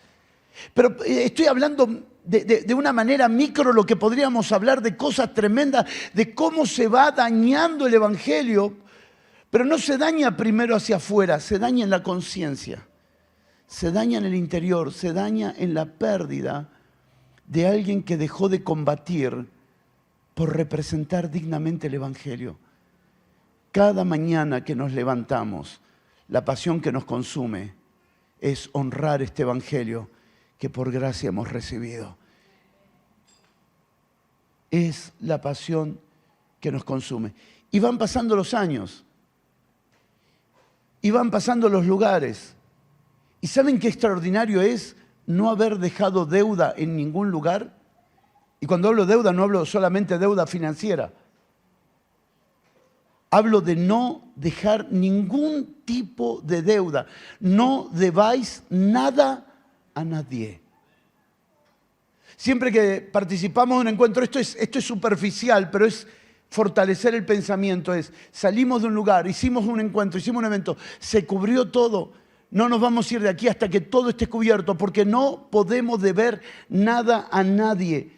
Pero estoy hablando de una manera micro, lo que podríamos hablar de cosas tremendas, de cómo se va dañando el Evangelio, pero no se daña primero hacia afuera, se daña en la conciencia, se daña en el interior, se daña en la pérdida de alguien que dejó de combatir por representar dignamente el Evangelio. Cada mañana que nos levantamos, la pasión que nos consume es honrar este Evangelio que por gracia hemos recibido. Es la pasión que nos consume. Y van pasando los años. Y van pasando los lugares. ¿Y saben qué extraordinario es no haber dejado deuda en ningún lugar? Y cuando hablo de deuda, no hablo solamente de deuda financiera. Hablo de no dejar ningún tipo de deuda. No debáis nada a nadie. Siempre que participamos de un encuentro, esto es superficial, pero es fortalecer el pensamiento. Salimos de un lugar, hicimos un encuentro, hicimos un evento, se cubrió todo. No nos vamos a ir de aquí hasta que todo esté cubierto, porque no podemos deber nada a nadie.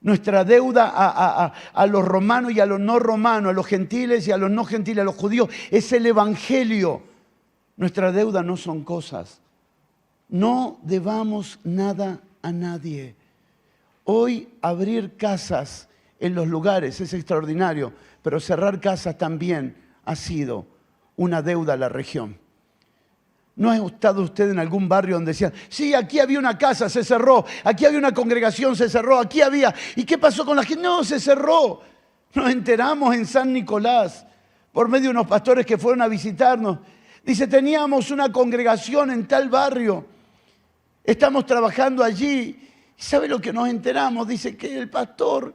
Nuestra deuda a los romanos y a los no romanos, a los gentiles y a los no gentiles, a los judíos, es el Evangelio. Nuestra deuda no son cosas. No debamos nada a nadie. Hoy abrir casas en los lugares es extraordinario, pero cerrar casas también ha sido una deuda a la región. ¿No ha estado usted en algún barrio donde decían, sí, aquí había una casa, se cerró, aquí había una congregación, se cerró, aquí había, ¿y qué pasó con la gente? No, se cerró. Nos enteramos en San Nicolás, por medio de unos pastores que fueron a visitarnos. Dice, teníamos una congregación en tal barrio, estamos trabajando allí. ¿Y sabe lo que nos enteramos? Dice que el pastor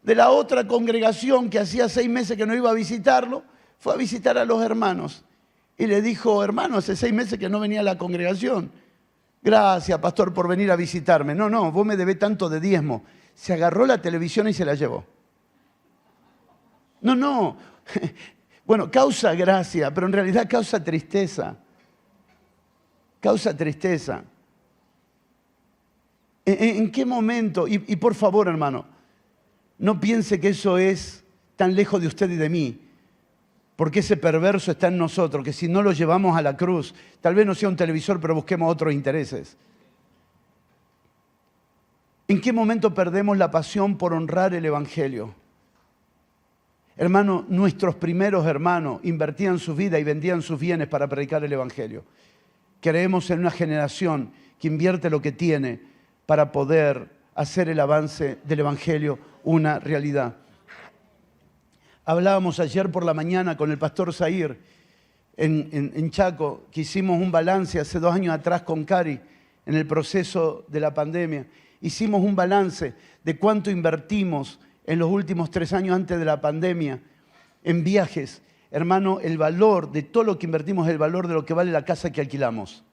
de la otra congregación, que hacía 6 meses que no iba a visitarlo, fue a visitar a los hermanos. Y le dijo, hermano, hace 6 meses que no venía a la congregación. Gracias, pastor, por venir a visitarme. No, vos me debés tanto de diezmo. Se agarró la televisión y se la llevó. No. Bueno, causa gracia, pero en realidad causa tristeza. Causa tristeza. ¿En qué momento? Y por favor, hermano, no piense que eso es tan lejos de usted y de mí. Porque ese perverso está en nosotros, que si no lo llevamos a la cruz, tal vez no sea un televisor, pero busquemos otros intereses. ¿En qué momento perdemos la pasión por honrar el Evangelio? Hermano, nuestros primeros hermanos invertían su vida y vendían sus bienes para predicar el Evangelio. Creemos en una generación que invierte lo que tiene para poder hacer el avance del Evangelio una realidad. Hablábamos ayer por la mañana con el pastor Zahir en Chaco, que hicimos un balance hace 2 años atrás con Cari en el proceso de la pandemia. Hicimos un balance de cuánto invertimos en los últimos 3 años antes de la pandemia en viajes. Hermano, el valor de todo lo que invertimos es el valor de lo que vale la casa que alquilamos.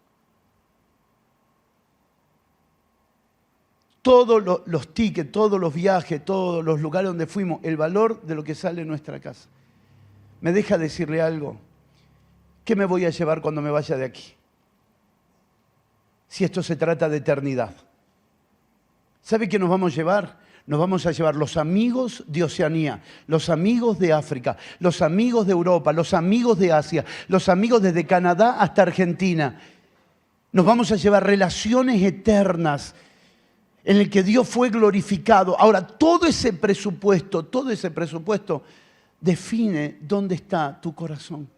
Todos los tickets, todos los viajes, todos los lugares donde fuimos, el valor de lo que sale en nuestra casa. ¿Me deja decirle algo? ¿Qué me voy a llevar cuando me vaya de aquí? Si esto se trata de eternidad. ¿Sabe qué nos vamos a llevar? Nos vamos a llevar los amigos de Oceanía, los amigos de África, los amigos de Europa, los amigos de Asia, los amigos desde Canadá hasta Argentina. Nos vamos a llevar relaciones eternas en el que Dios fue glorificado. Ahora, todo ese presupuesto define dónde está tu corazón.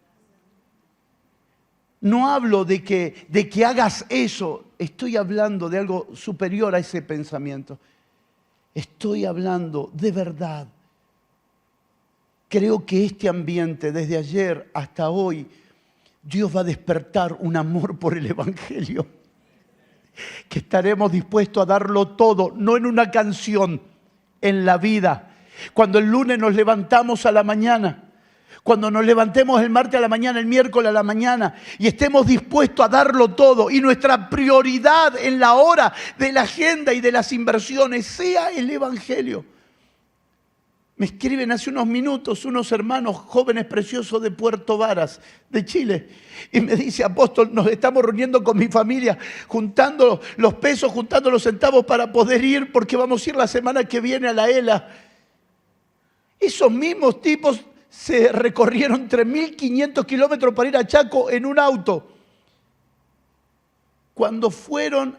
No hablo de que hagas eso, estoy hablando de algo superior a ese pensamiento. Estoy hablando de verdad. Creo que este ambiente, desde ayer hasta hoy, Dios va a despertar un amor por el Evangelio. Que estaremos dispuestos a darlo todo, no en una canción, en la vida. Cuando el lunes nos levantamos a la mañana, cuando nos levantemos el martes a la mañana, el miércoles a la mañana, y estemos dispuestos a darlo todo, y nuestra prioridad en la hora de la agenda y de las inversiones sea el Evangelio. Me escriben hace unos minutos unos hermanos jóvenes preciosos de Puerto Varas, de Chile. Y me dice, apóstol, nos estamos reuniendo con mi familia, juntando los pesos, juntando los centavos para poder ir, porque vamos a ir la semana que viene a la ELA. Esos mismos tipos se recorrieron 3.500 kilómetros para ir a Chaco en un auto. Cuando fueron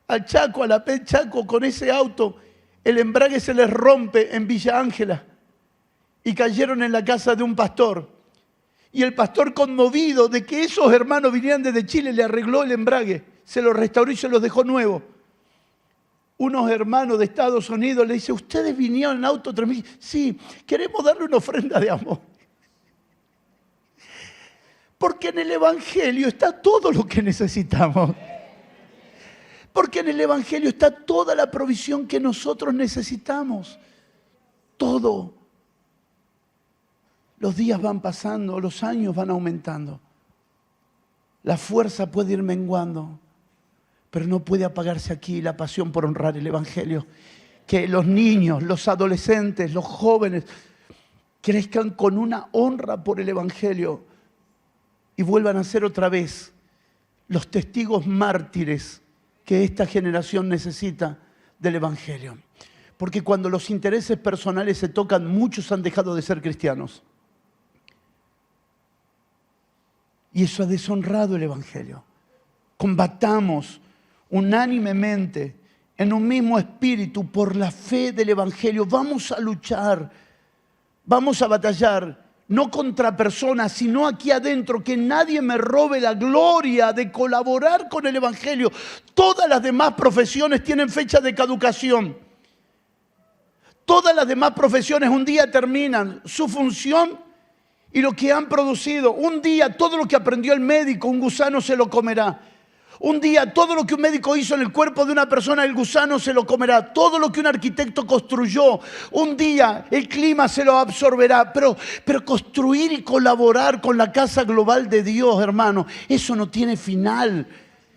al Chaco, a la PET Chaco, con ese auto, el embrague se les rompe en Villa Ángela y cayeron en la casa de un pastor. Y el pastor, conmovido de que esos hermanos vinieran desde Chile, le arregló el embrague, se lo restauró y se los dejó nuevo. Unos hermanos de Estados Unidos le dicen, ¿ustedes vinieron en auto 3.000? Sí, queremos darle una ofrenda de amor. Porque en el Evangelio está todo lo que necesitamos. Porque en el Evangelio está toda la provisión que nosotros necesitamos. Todo. Los días van pasando, los años van aumentando. La fuerza puede ir menguando, pero no puede apagarse aquí la pasión por honrar el Evangelio. Que los niños, los adolescentes, los jóvenes crezcan con una honra por el Evangelio y vuelvan a ser otra vez los testigos mártires que esta generación necesita del Evangelio. Porque cuando los intereses personales se tocan, muchos han dejado de ser cristianos. Y eso ha deshonrado el Evangelio. Combatamos unánimemente, en un mismo espíritu, por la fe del Evangelio. Vamos a luchar, vamos a batallar. No contra personas, sino aquí adentro, que nadie me robe la gloria de colaborar con el Evangelio. Todas las demás profesiones tienen fecha de caducación. Todas las demás profesiones un día terminan su función y lo que han producido. Un día todo lo que aprendió el médico, un gusano se lo comerá. Un día todo lo que un médico hizo en el cuerpo de una persona, el gusano se lo comerá. Todo lo que un arquitecto construyó, un día el clima se lo absorberá. Pero construir y colaborar con la casa global de Dios, hermano, eso no tiene final.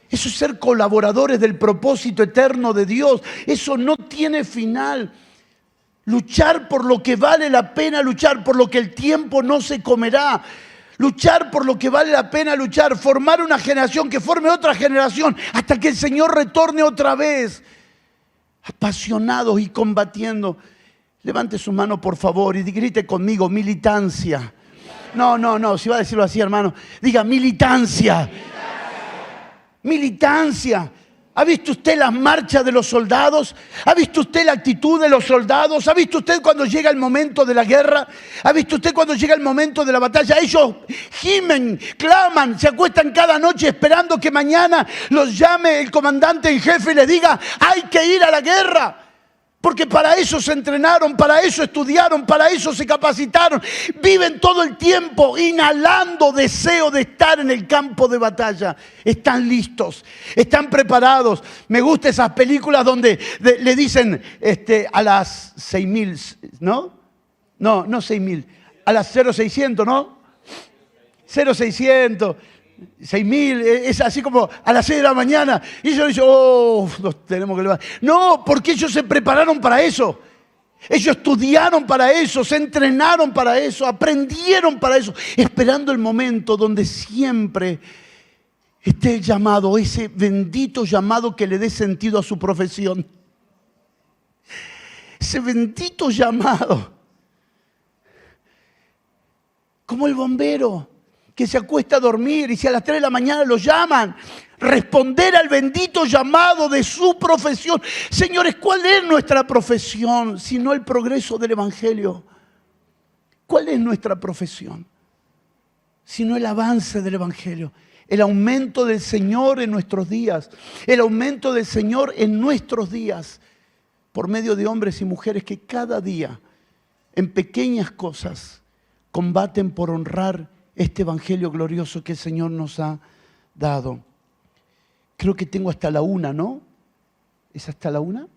Eso es ser colaboradores del propósito eterno de Dios. Eso no tiene final. Luchar por lo que vale la pena luchar, por lo que el tiempo no se comerá. Luchar por lo que vale la pena luchar, formar una generación que forme otra generación hasta que el Señor retorne otra vez. Apasionados y combatiendo. Levante su mano, por favor, y grite conmigo, militancia. No, si va a decirlo así, hermano, diga militancia. Militancia. ¿Ha visto usted las marchas de los soldados? ¿Ha visto usted la actitud de los soldados? ¿Ha visto usted cuando llega el momento de la guerra? ¿Ha visto usted cuando llega el momento de la batalla? Ellos gimen, claman, se acuestan cada noche esperando que mañana los llame el comandante en jefe y les diga, hay que ir a la guerra. Porque para eso se entrenaron, para eso estudiaron, para eso se capacitaron. Viven todo el tiempo inhalando deseo de estar en el campo de batalla. Están listos, están preparados. Me gustan esas películas donde le dicen a las 6.000, ¿no? No 6.000, a las 0600, ¿no? 0600. 6.000, es así como a las 6 de la mañana. Y ellos dicen, nos tenemos que levantar. No, porque ellos se prepararon para eso. Ellos estudiaron para eso, se entrenaron para eso, aprendieron para eso, esperando el momento donde siempre esté el llamado, ese bendito llamado que le dé sentido a su profesión. Ese bendito llamado. Como el bombero que se acuesta a dormir y si a las 3 de la mañana lo llaman, responder al bendito llamado de su profesión. Señores, ¿cuál es nuestra profesión si no el progreso del Evangelio? ¿Cuál es nuestra profesión si no el avance del Evangelio? El aumento del Señor en nuestros días, el aumento del Señor en nuestros días, por medio de hombres y mujeres que cada día, en pequeñas cosas, combaten por honrar este Evangelio glorioso que el Señor nos ha dado. Creo que tengo hasta la 1, ¿no? ¿Es hasta la 1?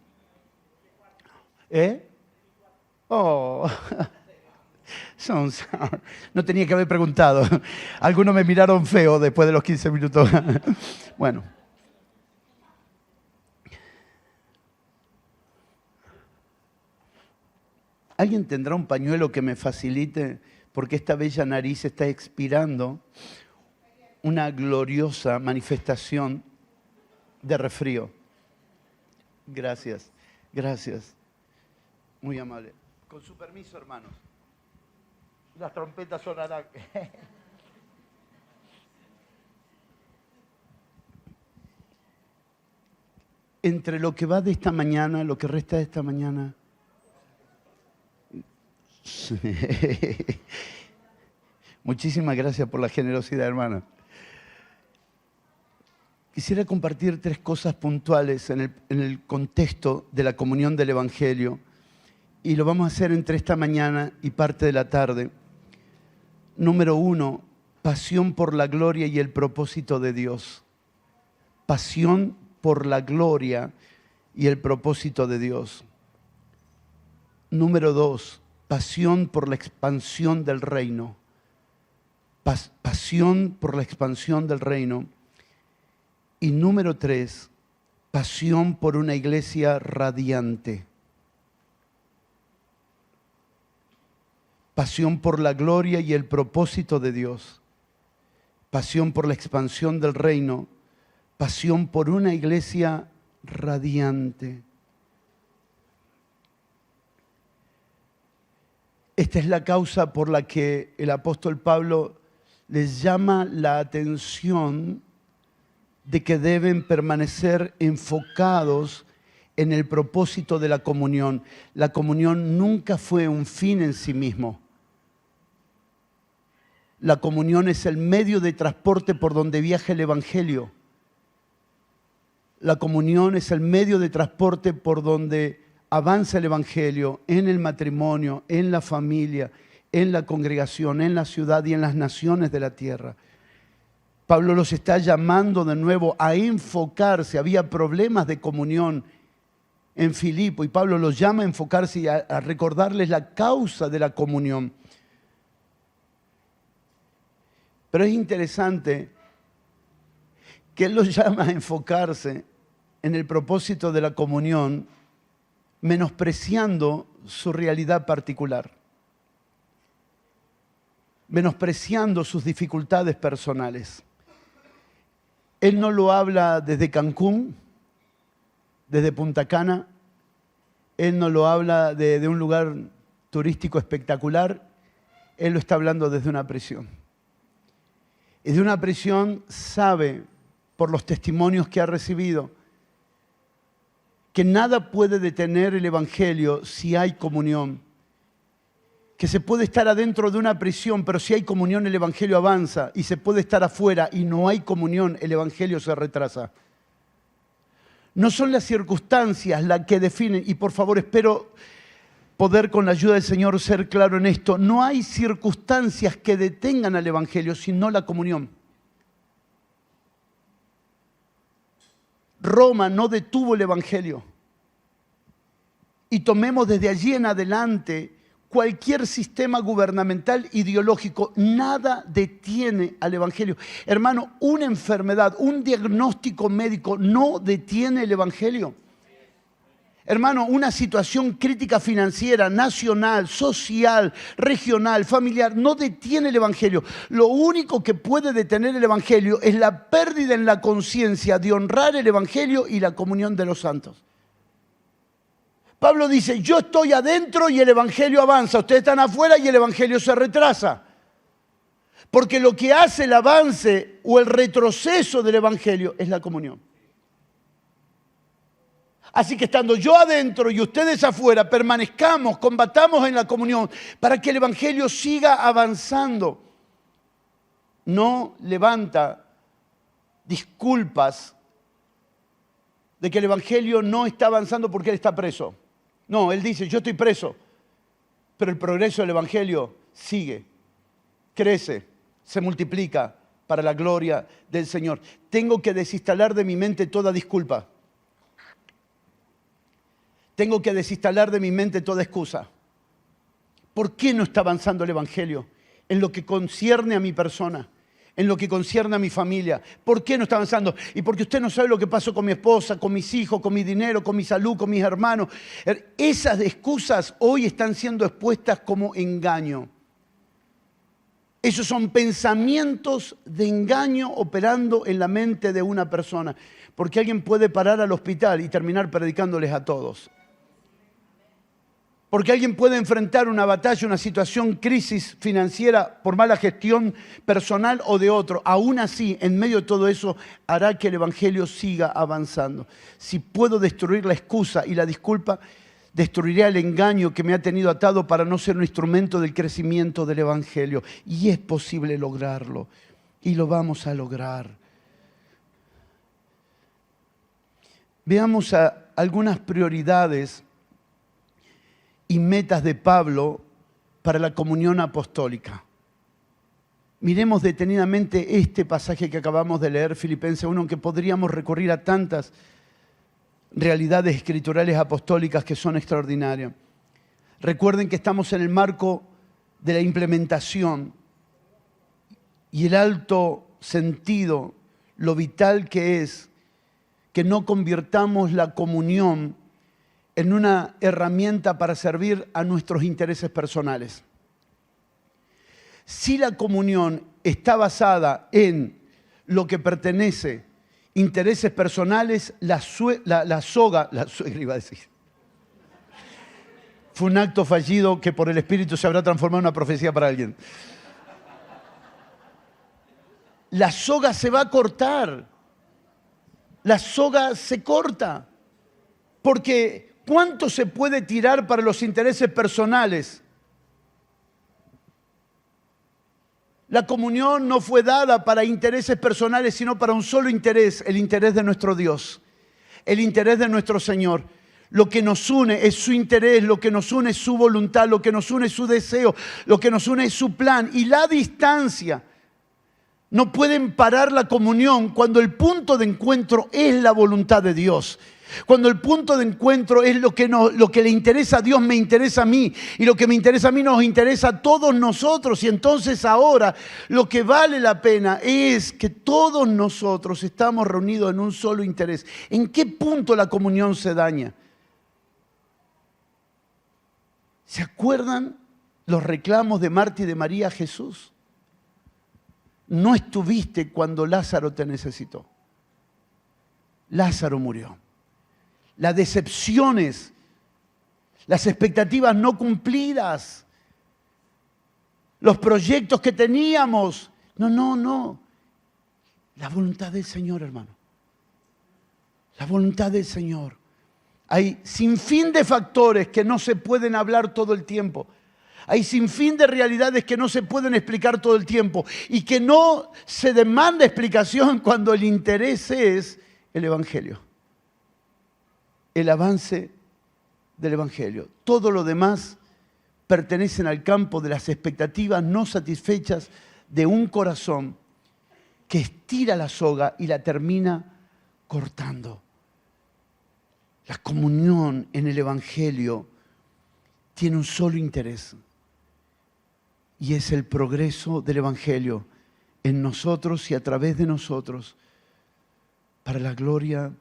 No tenía que haber preguntado. Algunos me miraron feo después de los 15 minutos. Bueno. ¿Alguien tendrá un pañuelo que me facilite? Porque esta bella nariz está expirando una gloriosa manifestación de resfrío. Gracias, gracias. Muy amable. Con su permiso, hermanos. Las trompetas sonarán. Entre lo que va de esta mañana, lo que resta de esta mañana. Muchísimas gracias por la generosidad, hermana. Quisiera compartir 3 cosas puntuales en el contexto de la comunión del Evangelio. Y lo vamos a hacer entre esta mañana y parte de la tarde. Número 1, pasión por la gloria y el propósito de Dios. Pasión por la gloria y el propósito de Dios. Número 2, pasión por la expansión del reino. Pasión por la expansión del reino. Y número 3, pasión por una iglesia radiante. Pasión por la gloria y el propósito de Dios. Pasión por la expansión del reino. Pasión por una iglesia radiante. Esta es la causa por la que el apóstol Pablo les llama la atención de que deben permanecer enfocados en el propósito de la comunión. La comunión nunca fue un fin en sí mismo. La comunión es el medio de transporte por donde viaja el Evangelio. La comunión es el medio de transporte por donde avanza el Evangelio, en el matrimonio, en la familia, en la congregación, en la ciudad y en las naciones de la tierra. Pablo los está llamando de nuevo a enfocarse. Había problemas de comunión en Filipo y Pablo los llama a enfocarse y a recordarles la causa de la comunión. Pero es interesante que él los llama a enfocarse en el propósito de la comunión, menospreciando su realidad particular, menospreciando sus dificultades personales. Él no lo habla desde Cancún, desde Punta Cana. Él no lo habla de un lugar turístico espectacular. Él lo está hablando desde una prisión. Y de una prisión sabe, por los testimonios que ha recibido, que nada puede detener el Evangelio si hay comunión. Que se puede estar adentro de una prisión, pero si hay comunión el Evangelio avanza. Y se puede estar afuera y no hay comunión, el Evangelio se retrasa. No son las circunstancias las que definen, y por favor espero poder con la ayuda del Señor ser claro en esto. No hay circunstancias que detengan al Evangelio, sino la comunión. Roma no detuvo el Evangelio. Y tomemos desde allí en adelante cualquier sistema gubernamental, ideológico, nada detiene al Evangelio. Hermano, una enfermedad, un diagnóstico médico no detiene el Evangelio. Hermano, una situación crítica financiera, nacional, social, regional, familiar, no detiene el Evangelio. Lo único que puede detener el Evangelio es la pérdida en la conciencia de honrar el Evangelio y la comunión de los santos. Pablo dice, yo estoy adentro y el Evangelio avanza. Ustedes están afuera y el Evangelio se retrasa. Porque lo que hace el avance o el retroceso del Evangelio es la comunión. Así que estando yo adentro y ustedes afuera, permanezcamos, combatamos en la comunión para que el Evangelio siga avanzando. No levanta disculpas de que el Evangelio no está avanzando porque él está preso. No, él dice, yo estoy preso, pero el progreso del Evangelio sigue, crece, se multiplica para la gloria del Señor. Tengo que desinstalar de mi mente toda disculpa. Tengo que desinstalar de mi mente toda excusa. ¿Por qué no está avanzando el Evangelio? En lo que concierne a mi persona, en lo que concierne a mi familia. ¿Por qué no está avanzando? Y porque usted no sabe lo que pasó con mi esposa, con mis hijos, con mi dinero, con mi salud, con mis hermanos. Esas excusas hoy están siendo expuestas como engaño. Esos son pensamientos de engaño operando en la mente de una persona. Porque alguien puede parar al hospital y terminar predicándoles a todos. Porque alguien puede enfrentar una batalla, una situación, crisis financiera por mala gestión personal o de otro. Aún así, en medio de todo eso, hará que el Evangelio siga avanzando. Si puedo destruir la excusa y la disculpa, destruiré el engaño que me ha tenido atado para no ser un instrumento del crecimiento del Evangelio. Y es posible lograrlo. Y lo vamos a lograr. Veamos algunas prioridades y metas de Pablo para la comunión apostólica. Miremos detenidamente este pasaje que acabamos de leer, Filipenses 1, aunque podríamos recurrir a tantas realidades escriturales apostólicas que son extraordinarias. Recuerden que estamos en el marco de la implementación y el alto sentido, lo vital que es que no convirtamos la comunión en una herramienta para servir a nuestros intereses personales. Si la comunión está basada en lo que pertenece a intereses personales, la suegra iba a decir. Fue un acto fallido que por el Espíritu se habrá transformado en una profecía para alguien. La soga se va a cortar. La soga se corta. Porque ¿cuánto se puede tirar para los intereses personales? La comunión no fue dada para intereses personales, sino para un solo interés, el interés de nuestro Dios, el interés de nuestro Señor. Lo que nos une es su interés, lo que nos une es su voluntad, lo que nos une es su deseo, lo que nos une es su plan. Y la distancia no pueden parar la comunión cuando el punto de encuentro es la voluntad de Dios. Cuando el punto de encuentro es lo que le interesa a Dios, me interesa a mí. Y lo que me interesa a mí nos interesa a todos nosotros. Y entonces ahora lo que vale la pena es que todos nosotros estamos reunidos en un solo interés. ¿En qué punto la comunión se daña? ¿Se acuerdan los reclamos de Marta y de María a Jesús? No estuviste cuando Lázaro te necesitó. Lázaro murió. Las decepciones, las expectativas no cumplidas, los proyectos que teníamos. No. La voluntad del Señor, hermano. La voluntad del Señor. Hay sinfín de factores que no se pueden hablar todo el tiempo. Hay sinfín de realidades que no se pueden explicar todo el tiempo y que no se demanda explicación cuando el interés es el Evangelio. El avance del Evangelio. Todo lo demás pertenecen al campo de las expectativas no satisfechas de un corazón que estira la soga y la termina cortando. La comunión en el Evangelio tiene un solo interés y es el progreso del Evangelio en nosotros y a través de nosotros para la gloria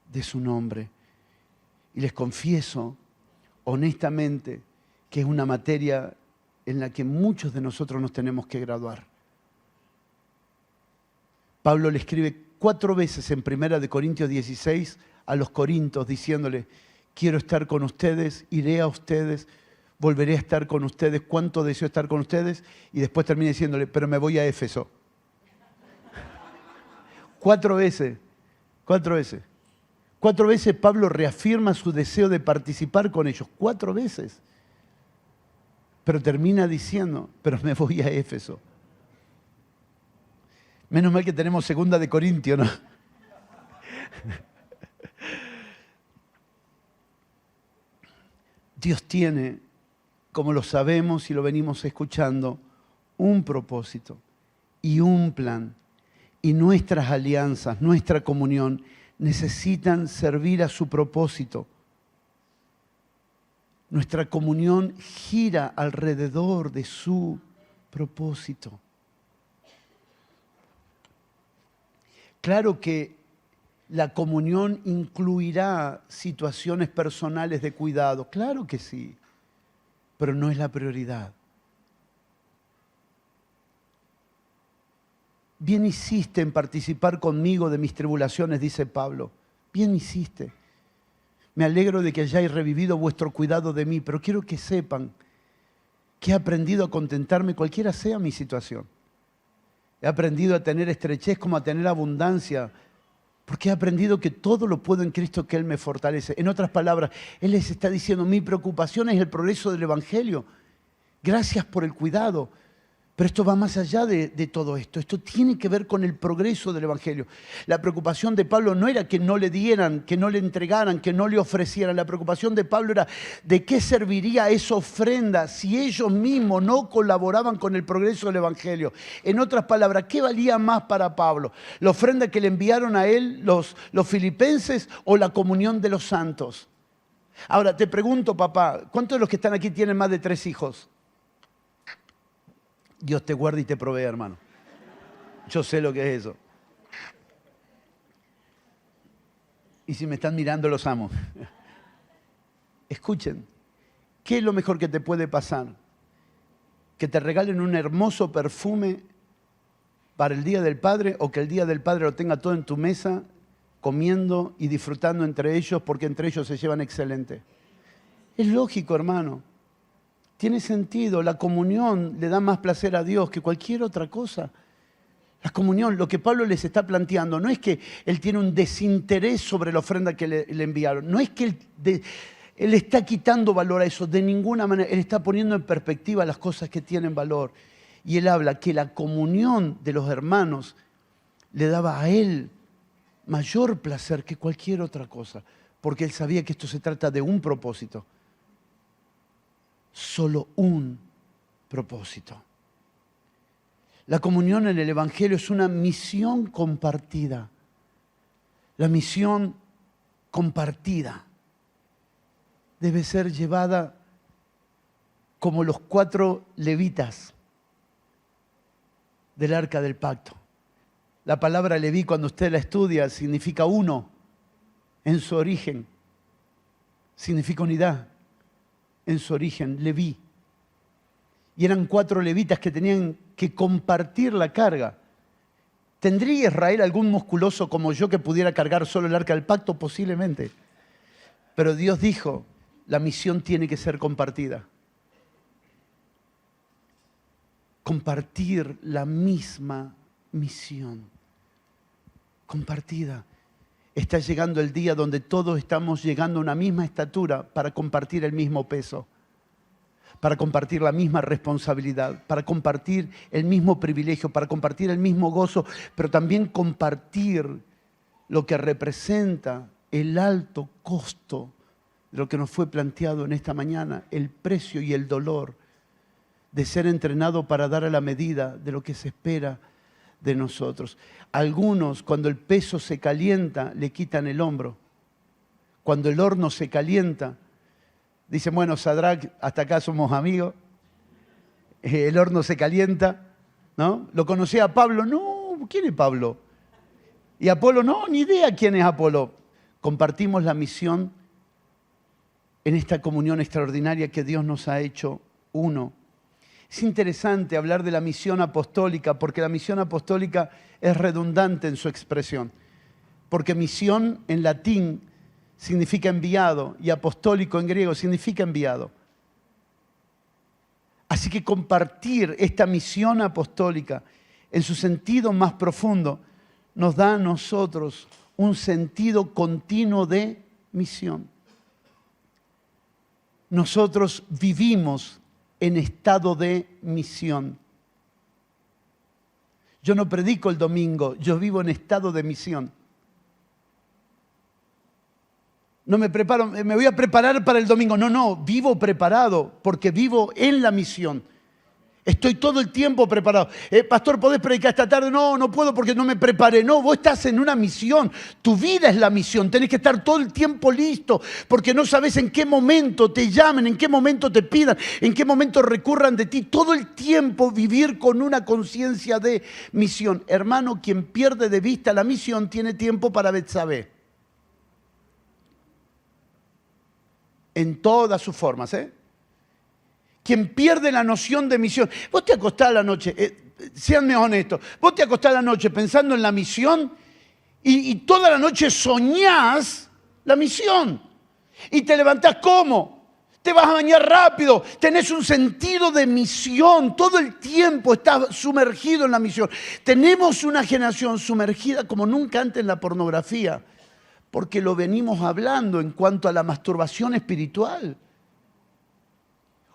de su nombre. Y les confieso honestamente que es una materia en la que muchos de nosotros nos tenemos que graduar. Pablo le escribe 4 veces en 1 Corintios 16 a los corintios diciéndole: quiero estar con ustedes, iré a ustedes, volveré a estar con ustedes, cuánto deseo estar con ustedes, y después termina diciéndole: pero me voy a Éfeso. 4 veces. 4 veces Pablo reafirma su deseo de participar con ellos. 4 veces. Pero termina diciendo: pero me voy a Éfeso. Menos mal que tenemos 2 Corintios, ¿no? Dios tiene, como lo sabemos y lo venimos escuchando, un propósito y un plan. Y nuestras alianzas, nuestra comunión, necesitan servir a su propósito. Nuestra comunión gira alrededor de su propósito. Claro que la comunión incluirá situaciones personales de cuidado, claro que sí, pero no es la prioridad. Bien hiciste en participar conmigo de mis tribulaciones, dice Pablo. Bien hiciste. Me alegro de que hayáis revivido vuestro cuidado de mí, pero quiero que sepan que he aprendido a contentarme cualquiera sea mi situación. He aprendido a tener estrechez como a tener abundancia, porque he aprendido que todo lo puedo en Cristo que Él me fortalece. En otras palabras, Él les está diciendo, mi preocupación es el progreso del Evangelio. Gracias por el cuidado. Pero esto va más allá de todo esto. Esto tiene que ver con el progreso del Evangelio. La preocupación de Pablo no era que no le dieran, que no le entregaran, que no le ofrecieran. La preocupación de Pablo era de qué serviría esa ofrenda si ellos mismos no colaboraban con el progreso del Evangelio. En otras palabras, ¿qué valía más para Pablo? ¿La ofrenda que le enviaron a él los filipenses o la comunión de los santos? Ahora, te pregunto, papá, ¿cuántos de los que están aquí tienen más de 3 hijos? Dios te guarde y te provee, hermano. Yo sé lo que es eso. Y si me están mirando, los amo. Escuchen, ¿qué es lo mejor que te puede pasar? Que te regalen un hermoso perfume para el Día del Padre o que el Día del Padre lo tenga todo en tu mesa, comiendo y disfrutando entre ellos porque entre ellos se llevan excelente. Es lógico, hermano. Tiene sentido, la comunión le da más placer a Dios que cualquier otra cosa. La comunión, lo que Pablo les está planteando, no es que él tiene un desinterés sobre la ofrenda que le enviaron, no es que él está quitando valor a eso, de ninguna manera, él está poniendo en perspectiva las cosas que tienen valor. Y él habla que la comunión de los hermanos le daba a él mayor placer que cualquier otra cosa, porque él sabía que esto se trata de un propósito. Solo un propósito. La comunión en el Evangelio es una misión compartida. La misión compartida debe ser llevada como los 4 levitas del Arca del Pacto. La palabra leví, cuando usted la estudia, significa uno en su origen. Significa unidad. En su origen, Leví. Y eran 4 levitas que tenían que compartir la carga. ¿Tendría Israel algún musculoso como yo que pudiera cargar solo el arca del pacto? Posiblemente. Pero Dios dijo, la misión tiene que ser compartida. Compartir la misma misión. Compartida. Está llegando el día donde todos estamos llegando a una misma estatura para compartir el mismo peso, para compartir la misma responsabilidad, para compartir el mismo privilegio, para compartir el mismo gozo, pero también compartir lo que representa el alto costo de lo que nos fue planteado en esta mañana, el precio y el dolor de ser entrenado para dar a la medida de lo que se espera de nosotros. Algunos, cuando el peso se calienta, le quitan el hombro. Cuando el horno se calienta, dicen, bueno, Sadrach, hasta acá somos amigos. El horno se calienta, ¿no? ¿Lo conocía a Pablo? No, ¿quién es Pablo? Y Apolo, no, ni idea quién es Apolo. Compartimos la misión en esta comunión extraordinaria que Dios nos ha hecho uno. Es interesante hablar de la misión apostólica porque la misión apostólica es redundante en su expresión. Porque misión en latín significa enviado y apostólico en griego significa enviado. Así que compartir esta misión apostólica en su sentido más profundo nos da a nosotros un sentido continuo de misión. Nosotros vivimos en estado de misión. Yo no predico el domingo, yo vivo en estado de misión. No me preparo, me voy a preparar para el domingo. No, vivo preparado porque vivo en la misión. Estoy todo el tiempo preparado. Pastor, ¿podés predicar esta tarde? No, no puedo porque no me preparé. No, vos estás en una misión. Tu vida es la misión. Tenés que estar todo el tiempo listo porque no sabés en qué momento te llamen, en qué momento te pidan, en qué momento recurran de ti. Todo el tiempo vivir con una conciencia de misión. Hermano, quien pierde de vista la misión tiene tiempo para Betsabé. En todas sus formas, Quien pierde la noción de misión. Vos te acostás a la noche, seanme honestos, vos te acostás a la noche pensando en la misión y toda la noche soñás la misión. Y te levantás ¿cómo? Te vas a bañar rápido, tenés un sentido de misión, todo el tiempo estás sumergido en la misión. Tenemos una generación sumergida como nunca antes en la pornografía, porque lo venimos hablando en cuanto a la masturbación espiritual.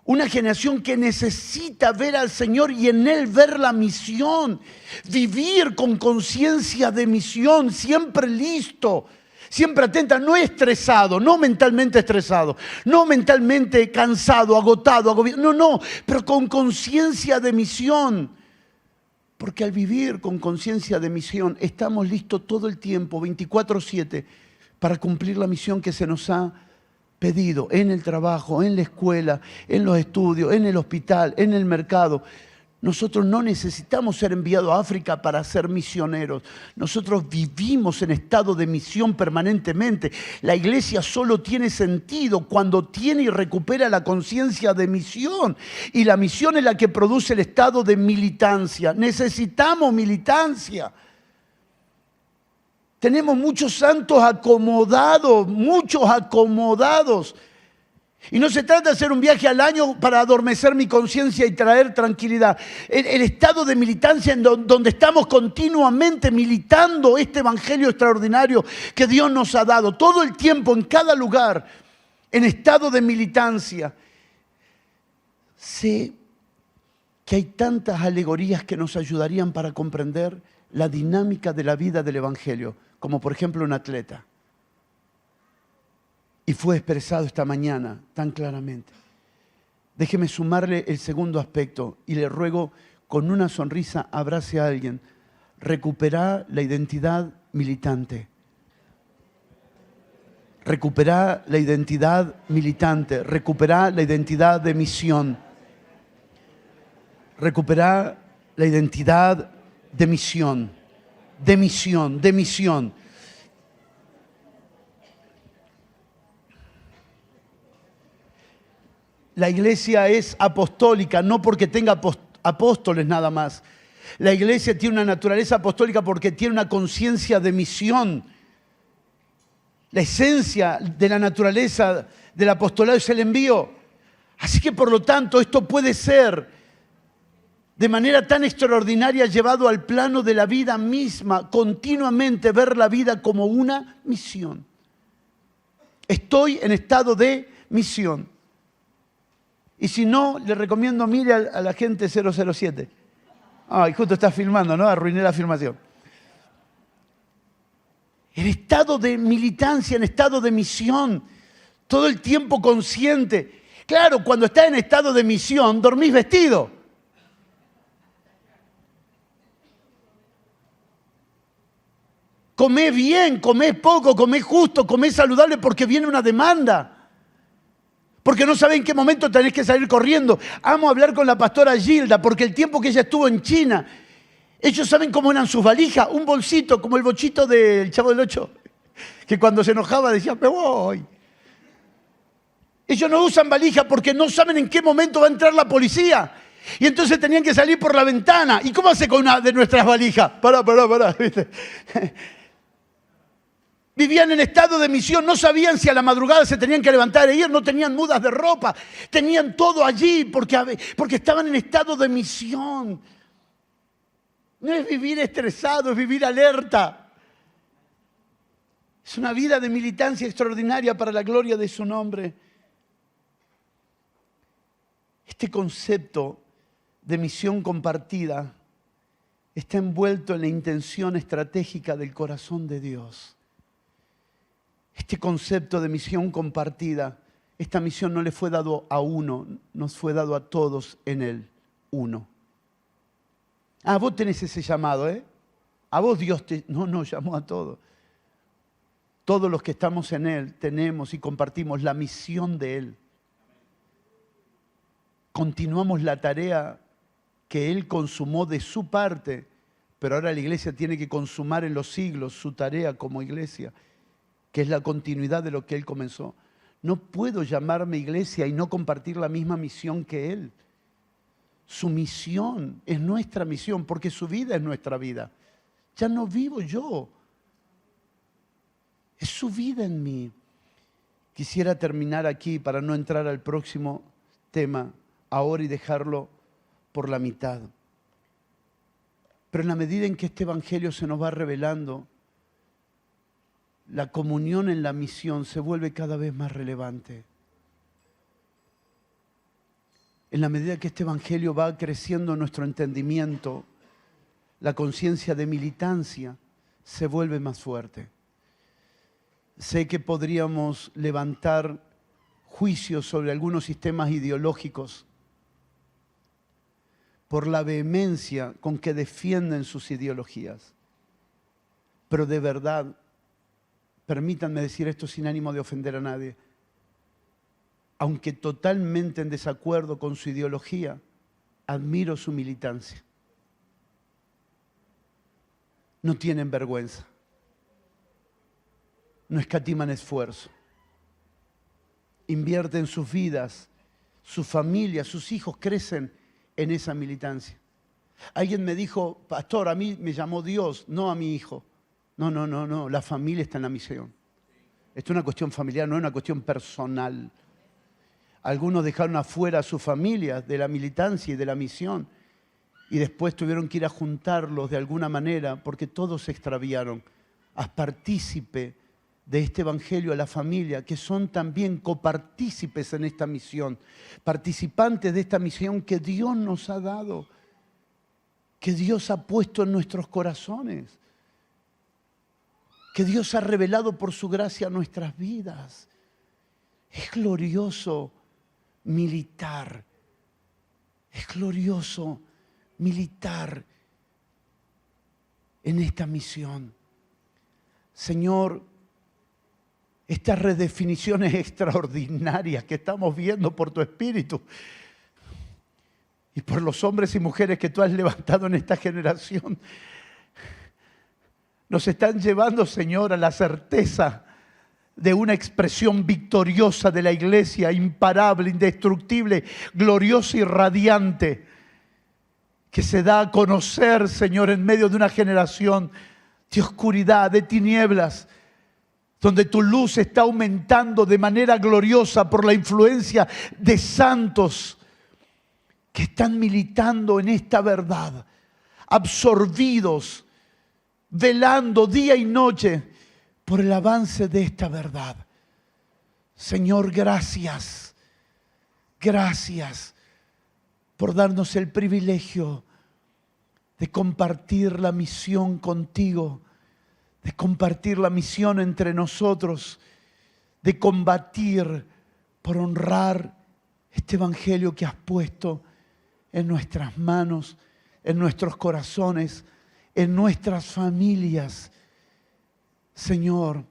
Una generación que necesita ver al Señor y en Él ver la misión. Vivir con conciencia de misión, siempre listo, siempre atenta, no estresado, no mentalmente estresado, no mentalmente cansado, agotado, agobiado. No, pero con conciencia de misión. Porque al vivir con conciencia de misión, estamos listos todo el tiempo, 24/7, para cumplir la misión que se nos ha pedido en el trabajo, en la escuela, en los estudios, en el hospital, en el mercado. Nosotros no necesitamos ser enviados a África para ser misioneros. Nosotros vivimos en estado de misión permanentemente. La iglesia solo tiene sentido cuando tiene y recupera la conciencia de misión. Y la misión es la que produce el estado de militancia. Necesitamos militancia. Tenemos muchos santos acomodados, muchos acomodados. Y no se trata de hacer un viaje al año para adormecer mi conciencia y traer tranquilidad. El estado de militancia en donde estamos continuamente militando este evangelio extraordinario que Dios nos ha dado. Todo el tiempo, en cada lugar, en estado de militancia. Sé que hay tantas alegorías que nos ayudarían para comprender la dinámica de la vida del evangelio. Como por ejemplo un atleta. Y fue expresado esta mañana tan claramente. Déjeme sumarle el segundo aspecto y le ruego con una sonrisa abrace a alguien. Recuperar la identidad militante. Recuperar la identidad militante. Recuperar la identidad de misión. Recuperar la identidad de misión. De misión, de misión. La iglesia es apostólica, no porque tenga apóstoles nada más. La iglesia tiene una naturaleza apostólica porque tiene una conciencia de misión. La esencia de la naturaleza del apostolado es el envío. Así que por lo tanto esto puede ser de manera tan extraordinaria llevado al plano de la vida misma, continuamente ver la vida como una misión. Estoy en estado de misión. Y si no, le recomiendo mire a la gente 007. Ay, justo está filmando, ¿no? Arruiné la filmación. En estado de militancia, en estado de misión, todo el tiempo consciente. Claro, cuando estás en estado de misión, dormís vestido. Comés bien, comés poco, comés justo, comés saludable porque viene una demanda. Porque no sabés en qué momento tenés que salir corriendo. Amo hablar con la pastora Gilda porque el tiempo que ella estuvo en China, ellos saben cómo eran sus valijas, un bolsito como el bochito del Chavo del Ocho, que cuando se enojaba decía, me voy. Ellos no usan valija porque no saben en qué momento va a entrar la policía. Y entonces tenían que salir por la ventana. ¿Y cómo hace con una de nuestras valijas? Pará, ¿viste? Vivían en estado de misión, no sabían si a la madrugada se tenían que levantar e ir, no tenían mudas de ropa, tenían todo allí porque estaban en estado de misión. No es vivir estresado, es vivir alerta. Es una vida de militancia extraordinaria para la gloria de su nombre. Este concepto de misión compartida está envuelto en la intención estratégica del corazón de Dios. Este concepto de misión compartida, esta misión no le fue dado a uno, nos fue dado a todos en Él. uno. Ah, vos tenés ese llamado, ¿eh? A vos Dios no llamó a todos. Todos los que estamos en Él tenemos y compartimos la misión de Él. Continuamos la tarea que Él consumó de su parte, pero ahora la iglesia tiene que consumar en los siglos su tarea como iglesia, que es la continuidad de lo que Él comenzó. No puedo llamarme iglesia y no compartir la misma misión que Él. Su misión es nuestra misión, porque su vida es nuestra vida. Ya no vivo yo. Es su vida en mí. Quisiera terminar aquí para no entrar al próximo tema ahora y dejarlo por la mitad. Pero en la medida en que este evangelio se nos va revelando, la comunión en la misión se vuelve cada vez más relevante. En la medida que este evangelio va creciendo en nuestro entendimiento, la conciencia de militancia se vuelve más fuerte. Sé que podríamos levantar juicios sobre algunos sistemas ideológicos por la vehemencia con que defienden sus ideologías. Pero de verdad, permítanme decir esto sin ánimo de ofender a nadie, aunque totalmente en desacuerdo con su ideología, admiro su militancia. No tienen vergüenza. No escatiman esfuerzo. Invierten sus vidas, su familia, sus hijos crecen en esa militancia. Alguien me dijo, pastor, a mí me llamó Dios, no a mi hijo. No, la familia está en la misión. Esto es una cuestión familiar, no es una cuestión personal. Algunos dejaron afuera a sus familias de la militancia y de la misión y después tuvieron que ir a juntarlos de alguna manera porque todos se extraviaron. Haz partícipe de este evangelio a la familia, que son también copartícipes en esta misión, participantes de esta misión que Dios nos ha dado, que Dios ha puesto en nuestros corazones, que Dios ha revelado por su gracia a nuestras vidas. Es glorioso militar, es glorioso militar en esta misión. Señor, estas redefiniciones extraordinarias que estamos viendo por tu Espíritu y por los hombres y mujeres que tú has levantado en esta generación, nos están llevando, Señor, a la certeza de una expresión victoriosa de la iglesia, imparable, indestructible, gloriosa y radiante, que se da a conocer, Señor, en medio de una generación de oscuridad, de tinieblas, donde tu luz está aumentando de manera gloriosa por la influencia de santos que están militando en esta verdad, absorbidos, velando día y noche por el avance de esta verdad. Señor, gracias, gracias por darnos el privilegio de compartir la misión contigo, de compartir la misión entre nosotros, de combatir por honrar este evangelio que has puesto en nuestras manos, en nuestros corazones, en nuestras familias. Señor,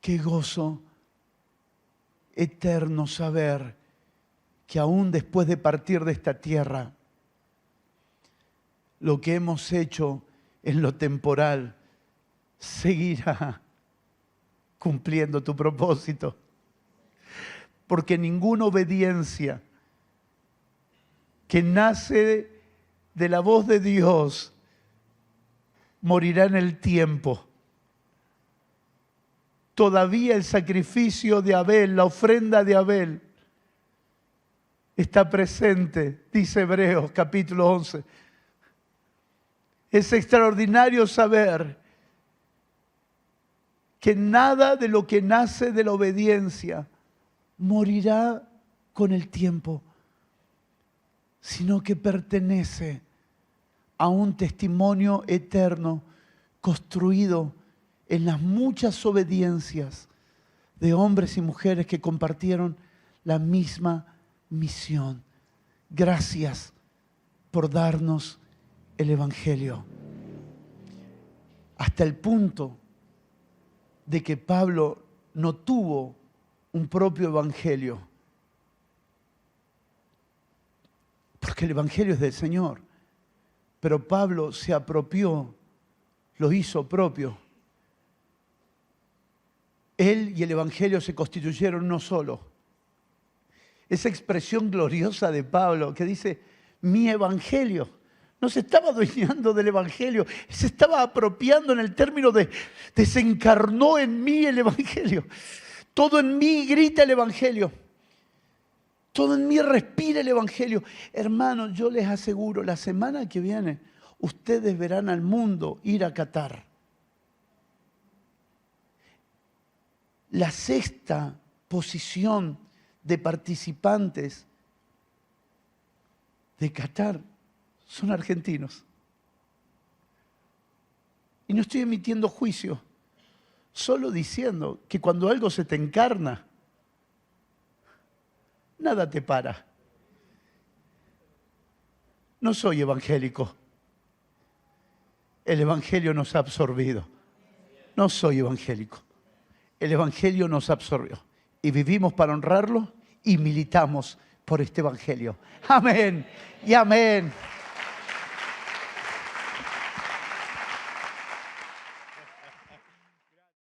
qué gozo eterno saber que aún después de partir de esta tierra, lo que hemos hecho en lo temporal seguirá cumpliendo tu propósito. Porque ninguna obediencia que nace de la voz de Dios morirá en el tiempo. Todavía el sacrificio de Abel, la ofrenda de Abel, está presente, dice Hebreos capítulo 11. Es extraordinario saber que nada de lo que nace de la obediencia morirá con el tiempo, sino que pertenece a un testimonio eterno construido en las muchas obediencias de hombres y mujeres que compartieron la misma misión. gracias por darnos el Evangelio. Hasta el punto de que Pablo no tuvo un propio Evangelio. Porque el Evangelio es del Señor. Pero Pablo se apropió, lo hizo propio. Él y el Evangelio se constituyeron uno solo. Esa expresión gloriosa de Pablo que dice, mi Evangelio. No se estaba adueñando del Evangelio, se estaba apropiando en el término de desencarnó en mí el Evangelio. Todo en mí grita el Evangelio. Todo en mí respira el Evangelio. Hermanos, yo les aseguro, la semana que viene, ustedes verán al mundo ir a Qatar. La sexta posición de participantes de Qatar son argentinos. Y no estoy emitiendo juicio, solo diciendo que cuando algo se te encarna, nada te para. No soy evangélico. El Evangelio nos ha absorbido. No soy evangélico. El Evangelio nos absorbió. Y vivimos para honrarlo y militamos por este Evangelio. Amén y amén.